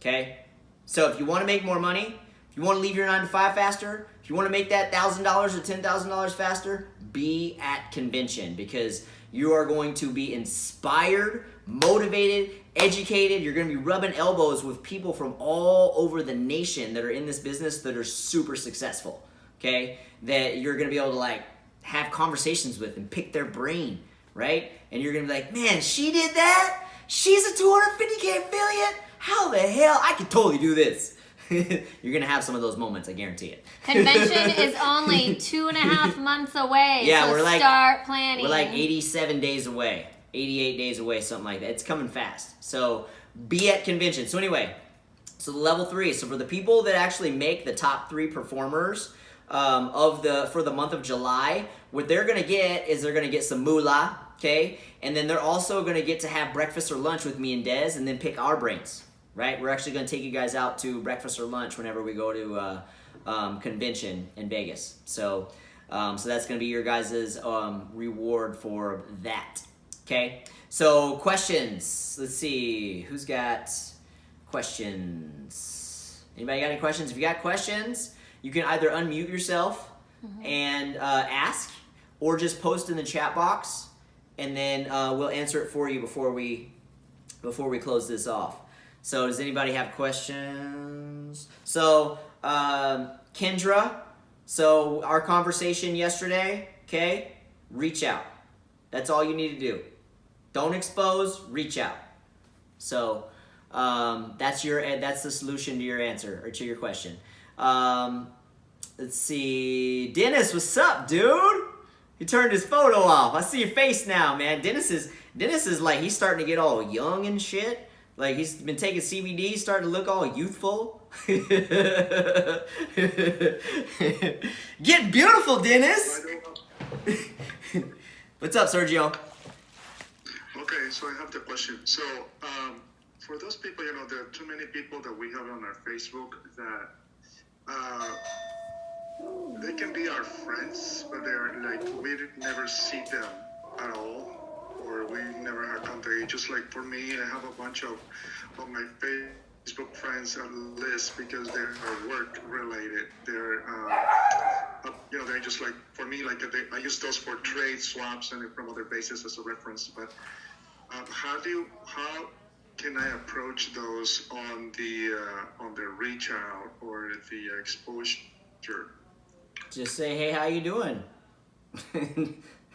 Okay? So if you want to make more money, if you want to leave your 9 to 5 faster, if you want to make that $1,000 or $10,000 faster, be at convention, because you are going to be inspired, motivated, educated. You're going to be rubbing elbows with people from all over the nation that are in this business that are super successful, okay? That you're going to be able to like have conversations with and pick their brain, right? And you're going to be like, man, she did that? She's a 250K affiliate? How the hell? I could totally do this. You're going to have some of those moments, I guarantee it. Convention is only 2.5 months away. Yeah, so we're like, start planning. We're like 87 days away, 88 days away, something like that. It's coming fast. So be at convention. So anyway, so the level 3. So for the people that actually make the top 3 performers for the month of July, what they're gonna get is they're gonna get some moolah, okay, and then they're also gonna get to have breakfast or lunch with me and Dez, and then pick our brains. Right, we're actually going to take you guys out to breakfast or lunch whenever we go to convention in Vegas. So, so that's going to be your guys' reward for that. Okay. So questions. Let's see who's got questions. Anybody got any questions? If you got questions, you can either unmute yourself and ask, or just post in the chat box, and then we'll answer it for you before we close this off. So does anybody have questions? So Kendra, so our conversation yesterday, okay? Reach out. That's all you need to do. Don't expose, reach out. So that's the solution to your answer, or to your question. Let's see. Dennis, what's up, dude? He turned his photo off. I see your face now, man. Dennis is like, he's starting to get all young and shit. Like, he's been taking CBD, starting to look all youthful. Get beautiful, Dennis! What's up, Sergio? Okay, so I have the question. So, for those people, you know, there are too many people that we have on our Facebook that they can be our friends, but they're like, we never see them at all. Or we never had contact. Just like for me, I have a bunch of my Facebook friends on the list because they're work related. They're they just like, for me, like I use those for trade swaps and from other bases as a reference. But how can I approach those on the reach out or the exposure? Just say, hey, how you doing?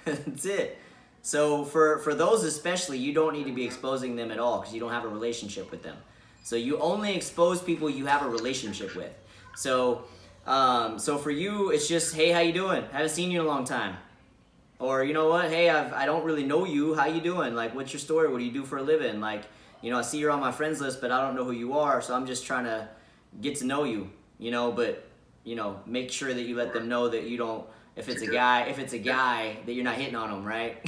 That's it. So for those especially, you don't need to be exposing them at all because you don't have a relationship with them. So you only expose people you have a relationship with. So for you, it's just, hey, how you doing? Haven't seen you in a long time. Or you know what? Hey, I don't really know you. How you doing? Like, what's your story? What do you do for a living? Like, I see you're on my friends list, but I don't know who you are. So I'm just trying to get to know you. But make sure that you let them know that you don't. If it's a guy, that you're not hitting on them, right?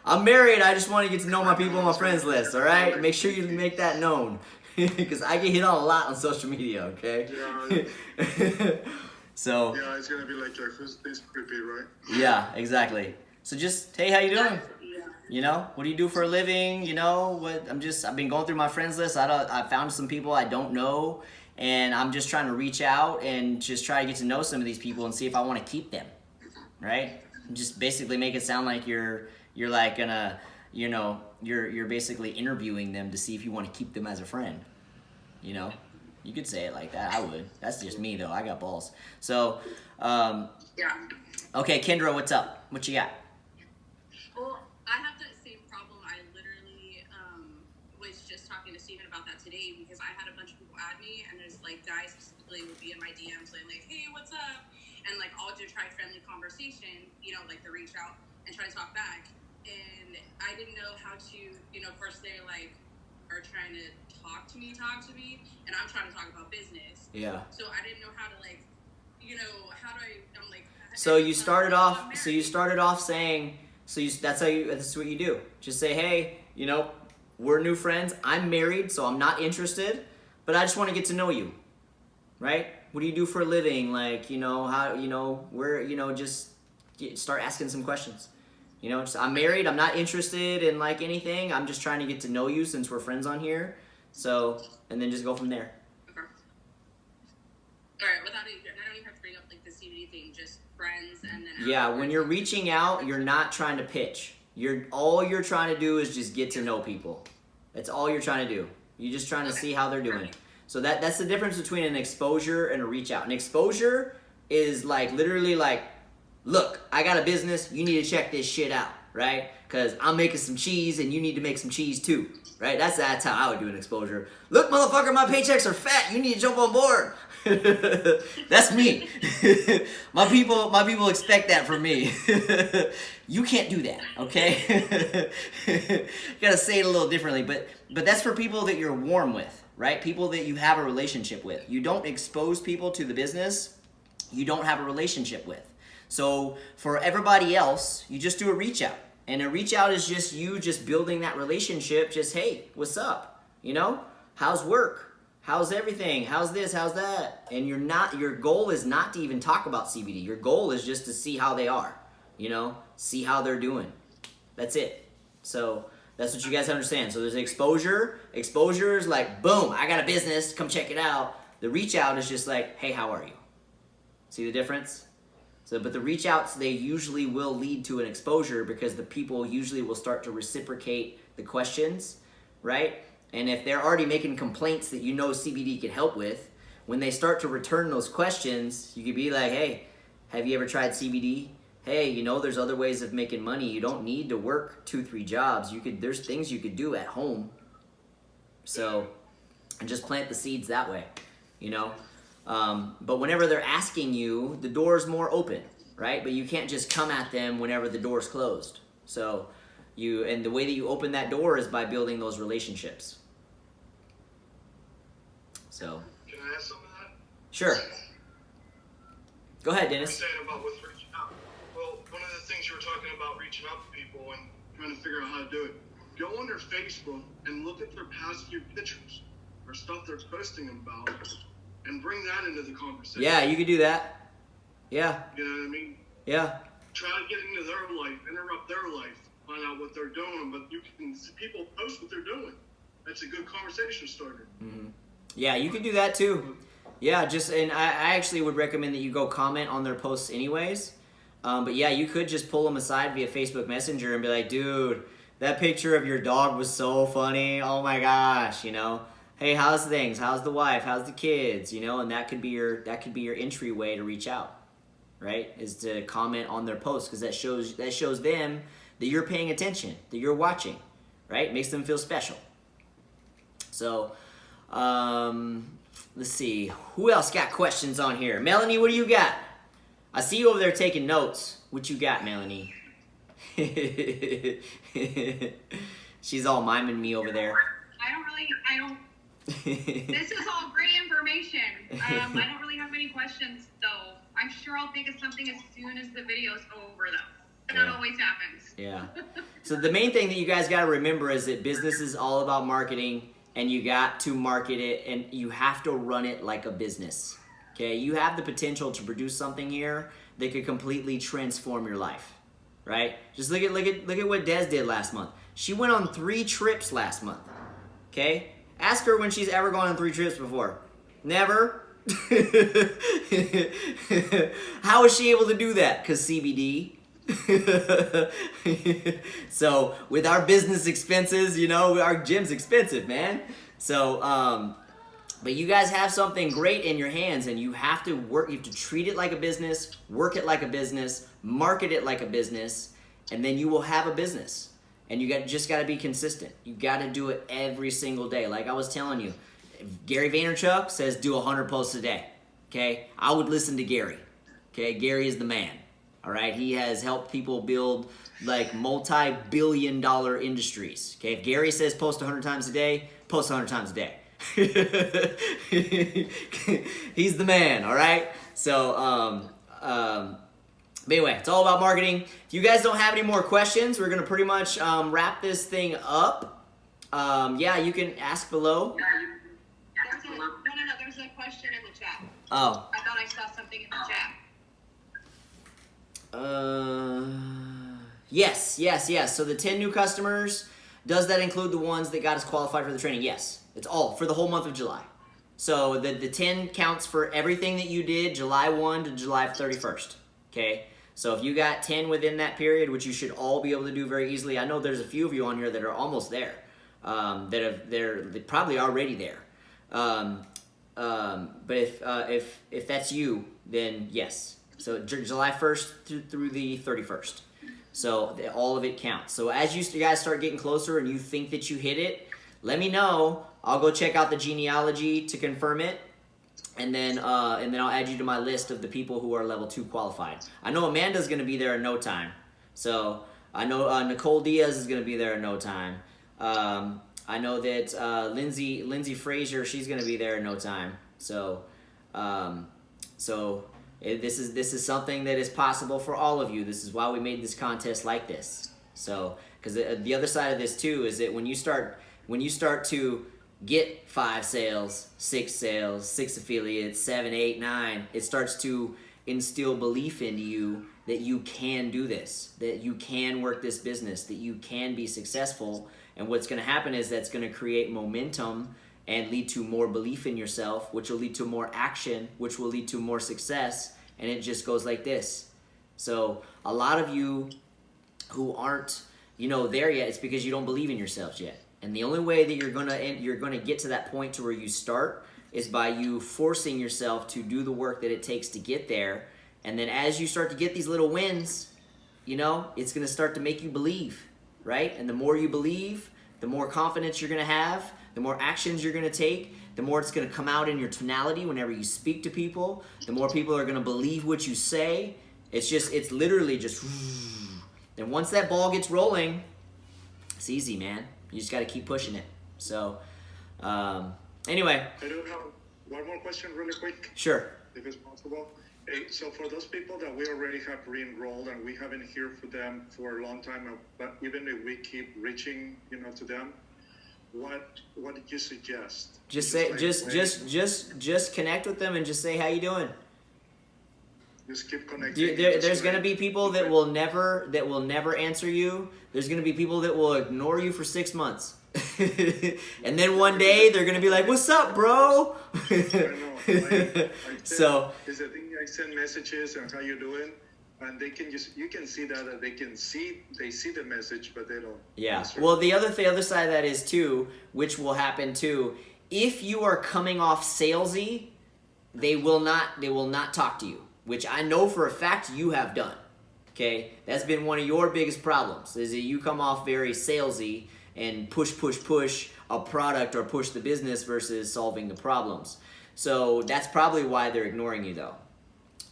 I'm married. I just want to get to know my people on my friends list. All right. Make sure you make that known, because I get hit on a lot on social media. Okay. Yeah. So. Yeah, it's gonna be like, who's this creepy, right? Yeah, exactly. So just, hey, how you doing? What do you do for a living? I've been going through my friends list. I found some people I don't know, and I'm just trying to reach out and just try to get to know some of these people and see if I want to keep them, right? Just basically make it sound like you're like gonna, you're basically interviewing them to see if you want to keep them as a friend, You could say it like that. I would. That's just me, though. I got balls. So, Yeah. Okay, Kendra, what's up? What you got? Well, I have that same problem. I literally was just talking to Steven about that today because I had a bunch of people add me, and there's like guys specifically would be in my DMs saying like, hey, what's up? And like I'll just try friendly conversation, like the reach out and try to talk back. And I didn't know how to, first they like are trying to talk to me, and I'm trying to talk about business. Yeah. So I didn't know how to like, how do I'm like. So you started off saying, that's what you do. Just say, hey, we're new friends. I'm married, so I'm not interested, but I just want to get to know you, right? What do you do for a living? Like, how, where, just start asking some questions. I'm married. I'm not interested in like anything. I'm just trying to get to know you since we're friends on here. So, and then just go from there. Okay. All right. Without it, I don't even have to bring up like the CBD thing. Just friends, and then. Yeah, when you're reaching out, you're not trying to pitch. All you're trying to do is just get to know people. That's all you're trying to do. You're just trying to see how they're doing. So that's the difference between an exposure and a reach out. An exposure is like literally like, look, I got a business. You need to check this shit out, right? Because I'm making some cheese and you need to make some cheese too, right? That's how I would do an exposure. Look, motherfucker, my paychecks are fat. You need to jump on board. That's me. My people expect that from me. You can't do that, okay? You gotta say it a little differently, but that's for people that you're warm with, right? People that you have a relationship with. You don't expose people to the business you don't have a relationship with. So for everybody else, you just do a reach out. And a reach out is just you just building that relationship. Just, hey, what's up? How's work? How's everything? How's this? How's that? And your goal is not to even talk about CBD. Your goal is just to see how they are, see how they're doing. That's it. So that's what you guys understand. So there's exposure. Exposure is like, boom, I got a business. Come check it out. The reach out is just like, hey, how are you? See the difference? So, but the reach outs, they usually will lead to an exposure because the people usually will start to reciprocate the questions, right? And if they're already making complaints that CBD can help with, when they start to return those questions, you could be like, hey, have you ever tried CBD? Hey, there's other ways of making money. You don't need to work 2-3 jobs. There's things you could do at home. So, and just plant the seeds that way, But whenever they're asking you, the door's more open, right? But you can't just come at them whenever the door's closed. So and the way that you open that door is by building those relationships. So. Can I ask some of that? Sure. Go ahead, You're Dennis. saying about what's reaching out. Well, one of the things you were talking about reaching out to people and trying to figure out how to do it. Go on their Facebook and look at their past few pictures or stuff they're posting about and bring that into the conversation. Yeah, you could do that. Yeah. You know what I mean? Yeah. Try to get into their life, interrupt their life, find out what they're doing, but you can see people post what they're doing. That's a good conversation starter. Mm-hmm. Yeah, you can do that too. Yeah, and I actually would recommend that you go comment on their posts anyways. But yeah, you could just pull them aside via Facebook Messenger and be like, dude, that picture of your dog was so funny. Oh my gosh, you know. Hey, how's things? How's the wife? How's the kids? You know, and that could be your entryway to reach out, right? Is to comment on their posts, because that shows them that you're paying attention, that you're watching, right? Makes them feel special. So, let's see. Who else got questions on here? Melanie, what do you got? I see you over there taking notes. What you got, Melanie? She's all miming me over there. I don't. This is all great information. I don't really have many questions, though. I'm sure I'll think of something as soon as the video's over, though. That always happens. Yeah. So the main thing that you guys got to remember is that business is all about marketing, and you got to market it, and you have to run it like a business. Okay? You have the potential to produce something here that could completely transform your life. Right? Just look at what Des did last month. She went on 3 trips last month. Okay? Ask her when she's ever gone on 3 trips before. Never. How is she able to do that? Because CBD. So with our business expenses, you know, our gym's expensive, man. So, but you guys have something great in your hands, and you have to work. You have to treat it like a business, work it like a business, market it like a business, and then you will have a business. And you just got to be consistent. You got to do it every single day. Like I was telling you, Gary Vaynerchuk says do 100 posts a day. Okay, I would listen to Gary. Okay, Gary is the man. All right, he has helped people build like multi-billion-dollar industries. Okay, if Gary says post 100 times a day, post 100 times a day. He's the man. All right. So but anyway, it's all about marketing. If you guys don't have any more questions, we're gonna pretty much wrap this thing up. Yeah, you can ask below. There's a question in the chat. Oh. I thought I saw something in the chat. Yes. So the 10 new customers, does that include the ones that got us qualified for the training? Yes. It's all for the whole month of July. So the 10 counts for everything that you did July 1 to July 31st. Okay? So if you got 10 within that period, which you should all be able to do very easily, I know there's a few of you on here that are almost there, they're probably already there. But if that's you, then yes. So July 1st through the 31st. So all of it counts. So as you guys start getting closer and you think that you hit it, let me know. I'll go check out the genealogy to confirm it. And then I'll add you to my list of the people who are level 2 qualified. I know Amanda's going to be there in no time. So I know Nicole Diaz is going to be there in no time. I know that Lindsay Frazier, she's going to be there in no time. So this is something that is possible for all of you. This is why we made this contest like this. So because the other side of this too is that when you start to get 5 sales, 6 affiliates, 7, 8, 9, it starts to instill belief into you that you can do this, that you can work this business, that you can be successful. And what's going to happen is that's going to create momentum and lead to more belief in yourself, which will lead to more action, which will lead to more success. And it just goes like this. So a lot of you who aren't, there yet, it's because you don't believe in yourselves yet. And the only way that you're gonna get to that point to where you start is by you forcing yourself to do the work that it takes to get there. And then as you start to get these little wins, it's gonna start to make you believe, right? And the more you believe, the more confidence you're gonna have, the more actions you're gonna take, the more it's gonna come out in your tonality whenever you speak to people, the more people are gonna believe what you say. It's literally just, and once that ball gets rolling, it's easy, man. You just got to keep pushing it. So, anyway. I do have one more question really quick. Sure. If it's possible. So for those people that we already have re-enrolled and we haven't heard from them for a long time, but even if we keep reaching, to them, what did you suggest? Just connect with them and just say, how you doing? Just keep connecting. There's going to be people that will never answer you. There's going to be people that will ignore you for 6 months. And then one day they're gonna be like, "What's up, bro?" I know. I So is the thing I send messages and how you doing, and they can you can see that they see the message, but they don't. yeah. answer. Well, the other side of that is too, which will happen too. If you are coming off salesy, they will not talk to you, which I know for a fact you have done. Okay, that's been one of your biggest problems, is that you come off very salesy and push a product or push the business versus solving the problems. So that's probably why they're ignoring you though.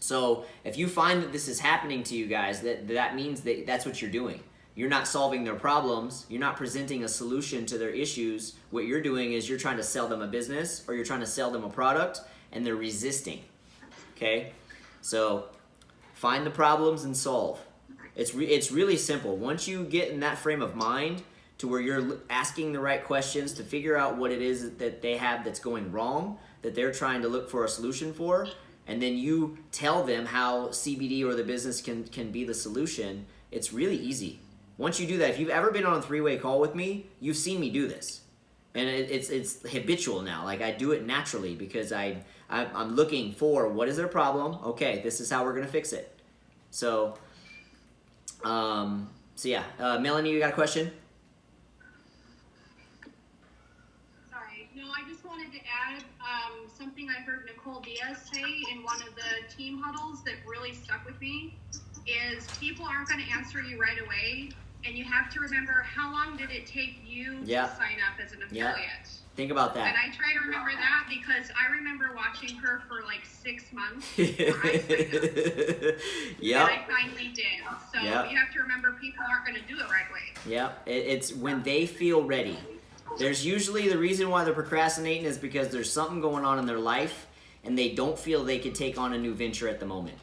So if you find that this is happening to you guys, that means that that's what you're doing. You're not solving their problems. You're not presenting a solution to their issues. What you're doing is you're trying to sell them a business or you're trying to sell them a product, and they're resisting. Okay, so find the problems and solve. It's really simple. Once you get in that frame of mind to where you're asking the right questions to figure out what it is that they have that's going wrong, that they're trying to look for a solution for, and then you tell them how CBD or the business can be the solution, it's really easy. Once you do that, if you've ever been on a three-way call with me, you've seen me do this. And it's habitual now. Like, I do it naturally because I'm looking for what is their problem. Okay, this is how we're gonna fix it. So yeah, Melanie, you got a question? Sorry. No, I just wanted to add something I heard Nicole Diaz say in one of the team huddles that really stuck with me is people aren't going to answer you right away, and you have to remember how long did it take you to sign up as an affiliate. Think about that. And I try to remember that because I remember watching her for like 6 months before I signed up. Yep. And I finally did. So you have to remember people aren't going to do it right away. Yep. It's when they feel ready. There's usually the reason why they're procrastinating is because there's something going on in their life and they don't feel they could take on a new venture at the moment.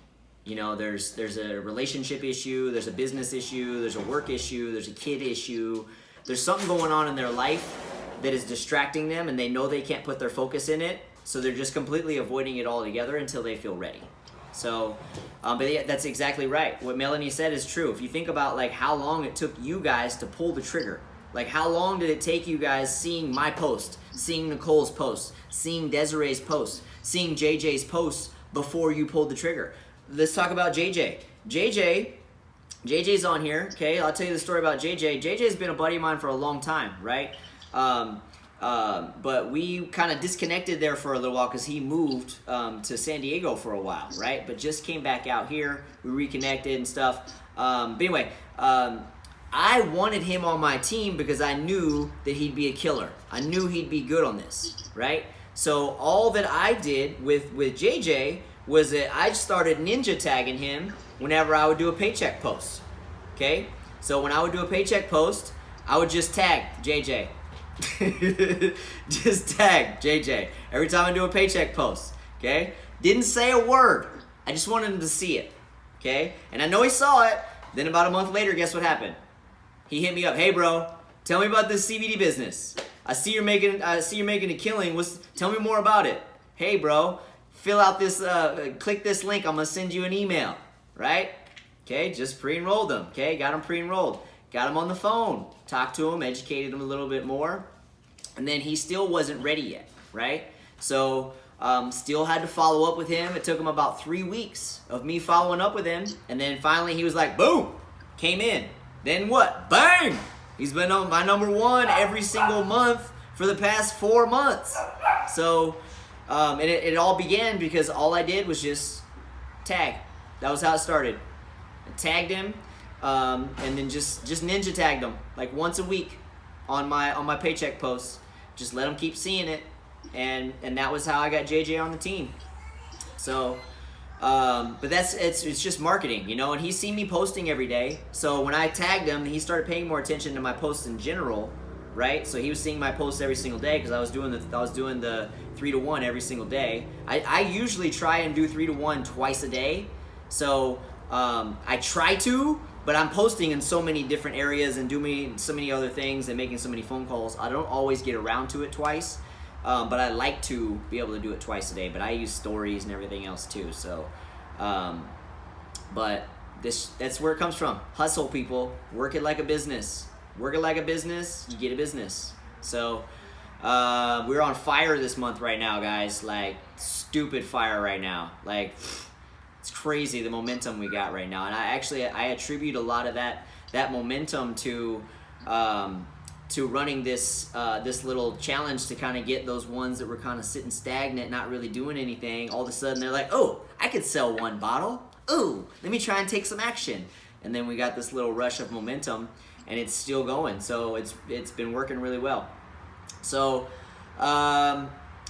You know, there's a relationship issue, there's a business issue, there's a work issue, there's a kid issue. There's something going on in their life that is distracting them and they know they can't put their focus in it, so they're just completely avoiding it altogether until they feel ready. So, but yeah, that's exactly right. What Melanie said is true. If you think about like how long it took you guys to pull the trigger, like how long did it take you guys seeing my post, seeing Nicole's post, seeing Desiree's post, seeing JJ's post before you pulled the trigger? Let's talk about JJ. JJ's on here, okay? I'll tell you the story about JJ. JJ's been a buddy of mine for a long time, right? But we kind of disconnected there for a little while because he moved to San Diego for a while, right? But just came back out here. We reconnected and stuff. But anyway, I wanted him on my team because I knew that he'd be a killer. I knew he'd be good on this, right? So all that I did with JJ was that I started ninja tagging him whenever I would do a paycheck post, okay? So when I would do a paycheck post, I would just tag JJ. Just tag JJ every time I do a paycheck post, okay? Didn't say a word. I just wanted him to see it, okay? And I know he saw it. Then about a month later, guess what happened? He hit me up. Hey, bro, tell me about this CBD business. I see you're making a killing. Tell me more about it. Hey, bro, fill out this. Click this link. I'm gonna send you an email. Right? Okay, just pre-enrolled him. Okay, got him pre-enrolled. Got him on the phone. Talked to him. Educated him a little bit more. And then he still wasn't ready yet. Right? So still had to follow up with him. It took him about 3 weeks of me following up with him. And then finally he was like, boom, came in. Then what? Bang! He's been on my #1 every single month for the past 4 months. So, and it all began because all I did was just tag. That was how it started. I tagged him, and then just ninja tagged him like once a week on my paycheck posts. Just let him keep seeing it, and that was how I got JJ on the team. So. But it's just marketing, you know, and he's seen me posting every day. So when I tagged him, he started paying more attention to my posts in general, right? So he was seeing my posts every single day because I was doing the 3-to-1 every single day. I usually try and do 3-to-1 twice a day. So I try to, but I'm posting in so many different areas and doing so many other things and making so many phone calls. I don't always get around to it twice. But I like to be able to do it twice a day, but I use stories and everything else too. So, but that's where it comes from. Hustle, people. Work it like a business. Work it like a business, you get a business. So we're on fire this month right now, guys. Like stupid fire right now. Like it's crazy the momentum we got right now. And I attribute a lot of that momentum to running this little challenge to kind of get those ones that were kind of sitting stagnant, not really doing anything. All of a sudden they're like, oh, I could sell one bottle. Ooh, let me try and take some action. And then we got this little rush of momentum, and it's still going. So it's been working really well. So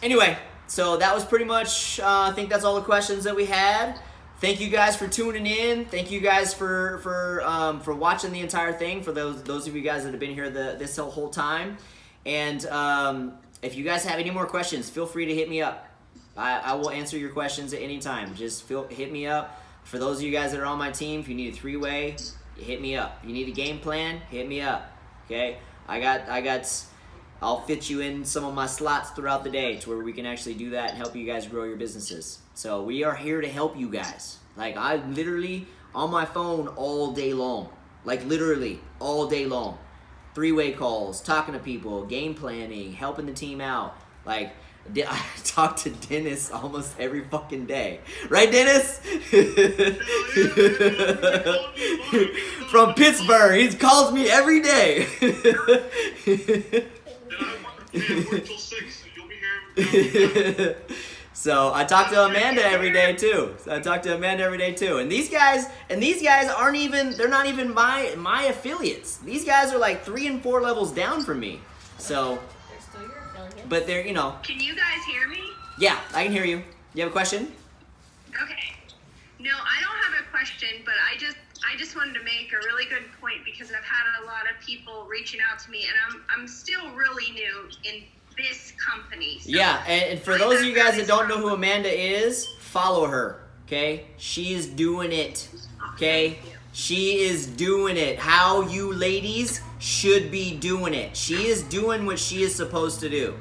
anyway, so that was pretty much, I think that's all the questions that we had. Thank you guys for tuning in. Thank you guys for watching the entire thing. For those of you guys that have been here this whole time, and if you guys have any more questions, feel free to hit me up. I will answer your questions at any time. Just hit me up. For those of you guys that are on my team, if you need a 3-way, hit me up. If you need a game plan, hit me up. Okay, I'll fit you in some of my slots throughout the day to where we can actually do that and help you guys grow your businesses. So we are here to help you guys. Like I'm literally on my phone all day long. Like literally all day long. 3-way calls, talking to people, game planning, helping the team out. Like I talk to Dennis almost every fucking day. Right, Dennis? From Pittsburgh. He calls me every day. Wait till 6, you'll be here. So I talk to Amanda every day too. And these guys aren't even, they're not even my affiliates. These guys are like 3 and 4 levels down from me. So They're still your affiliates. but they're, Can you guys hear me? yeah, I can hear you. You have a question? Okay. No, I don't have a question, but I just wanted to make a really good point because I've had a lot of people reaching out to me, and I'm still really new in this company. So Yeah, and for those of you guys that don't know who Amanda is, follow her, okay? She is doing it, okay? Thank you. She is doing it. How you ladies should be doing it. She is doing what she is supposed to do,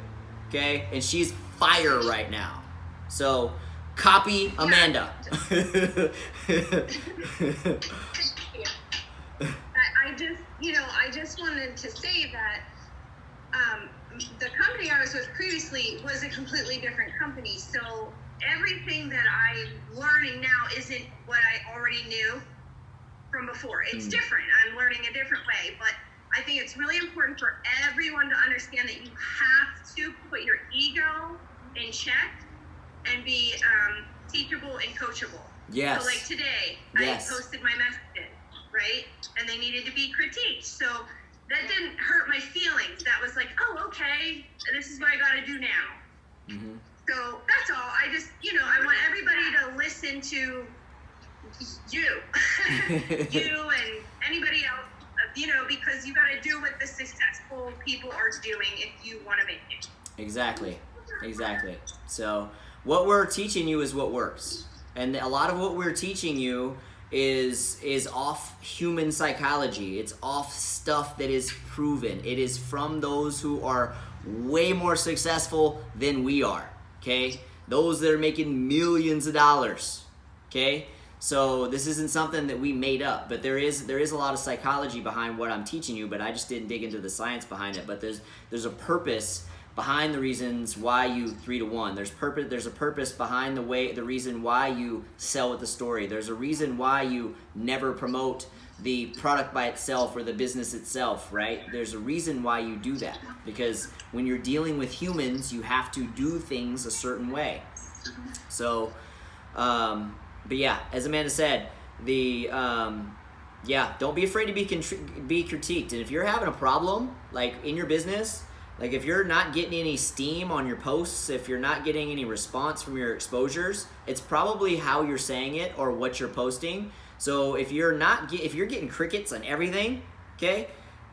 okay? And she's fire right now. So, copy Amanda. I just wanted to say that the company I was with previously was a completely different company. So everything that I'm learning now isn't what I already knew from before. It's different. I'm learning a different way. But I think it's really important for everyone to understand that you have to put your ego in check and be teachable and coachable. Yes. So like today, Yes. I posted my messages, right? And they needed to be critiqued. So that didn't hurt my feelings. That was like, oh, okay, this is what I got to do now. Mm-hmm. So that's all. I just, I want everybody to listen to you, you and anybody else, because you got to do what the successful people are doing if you want to make it. Exactly. So what we're teaching you is what works. And a lot of what we're teaching you is off human psychology. It's off stuff that is proven. It is from those who are way more successful than we are, okay? Those that are making millions of dollars, okay? So this isn't something that we made up, but there is a lot of psychology behind what I'm teaching you, but I just didn't dig into the science behind it. But there's a purpose behind the reasons why you 3-to-1. There's a purpose behind the reason why you sell with the story. There's a reason why you never promote the product by itself or the business itself, right? There's a reason why you do that, because when you're dealing with humans, you have to do things a certain way. So, but yeah, as Amanda said, don't be afraid to be critiqued. And if you're having a problem, like in your business, like if you're not getting any steam on your posts, if you're not getting any response from your exposures, it's probably how you're saying it or what you're posting. So if you're getting crickets on everything, okay,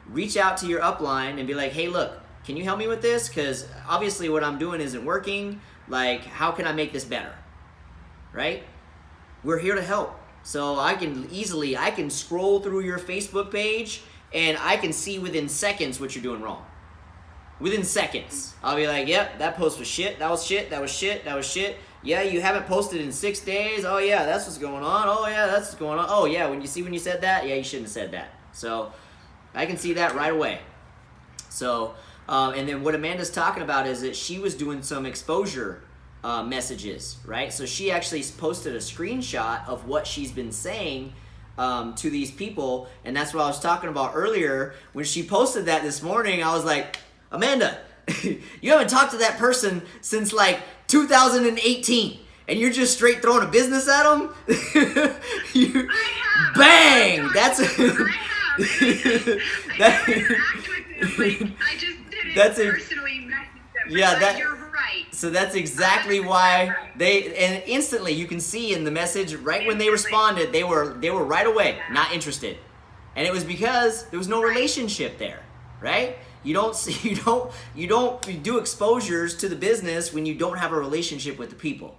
reach out to your upline and be like, hey, look, can you help me with this? Because obviously what I'm doing isn't working. Like, how can I make this better? Right? We're here to help. So I can scroll through your Facebook page and I can see within seconds what you're doing wrong. Within seconds. I'll be like, yep, that post was shit. That was shit. That was shit. That was shit. Yeah, you haven't posted in 6 days. Oh yeah, that's what's going on. Oh yeah, that's what's going on. Oh yeah, when you said that, yeah, you shouldn't have said that. So I can see that right away. So And then what Amanda's talking about is that she was doing some exposure messages, right? So she actually posted a screenshot of what she's been saying to these people, and that's what I was talking about earlier. When she posted that this morning, I was like, Amanda, you haven't talked to that person since like 2018, and you're just straight throwing a business at them? I have. Bang! That's I never interact with them. Like, I just didn't That's a- personally message them. Yeah, But that- you're right. So that's exactly why and instantly you can see in the message right when they responded, they were right away not interested, and it was because there was no relationship there, right? You don't do exposures to the business when you don't have a relationship with the people.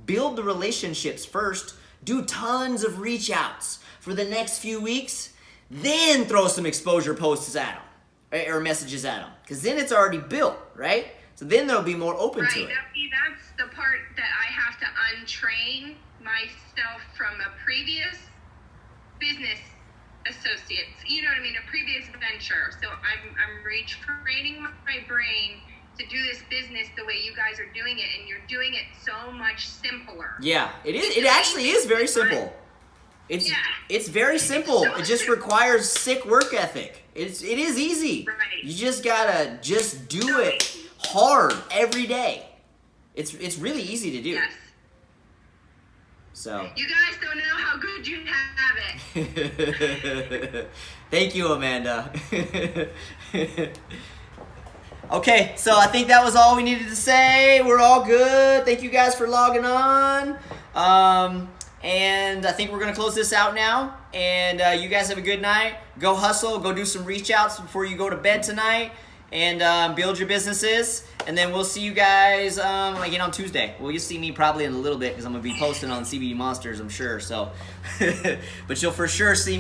Build the relationships first. Do tons of reach outs for the next few weeks, then throw some exposure posts at them, right? Or messages at them, because then it's already built, right? So then they'll be more open to it. That's the part that I have to untrain myself from a previous business associates. You know what I mean? A previous venture. So I'm retraining my brain to do this business the way you guys are doing it, and you're doing it so much simpler. Yeah, it is. It actually is very simple. It's very simple. It just requires sick work ethic. It is easy. Right. You just gotta do it hard every day. It's really easy to do. Yes. So. You guys don't know how good you have it. Thank you, Amanda. Okay, so I think that was all we needed to say. We're all good. Thank you guys for logging on. And I think we're going to close this out now. And you guys have a good night. Go hustle. Go do some reach outs before you go to bed tonight. And build your businesses. And then we'll see you guys again on Tuesday. Well, you'll see me probably in a little bit because I'm going to be posting on CBD Monsters, I'm sure. So, but you'll for sure see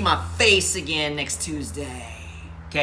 my face again next Tuesday.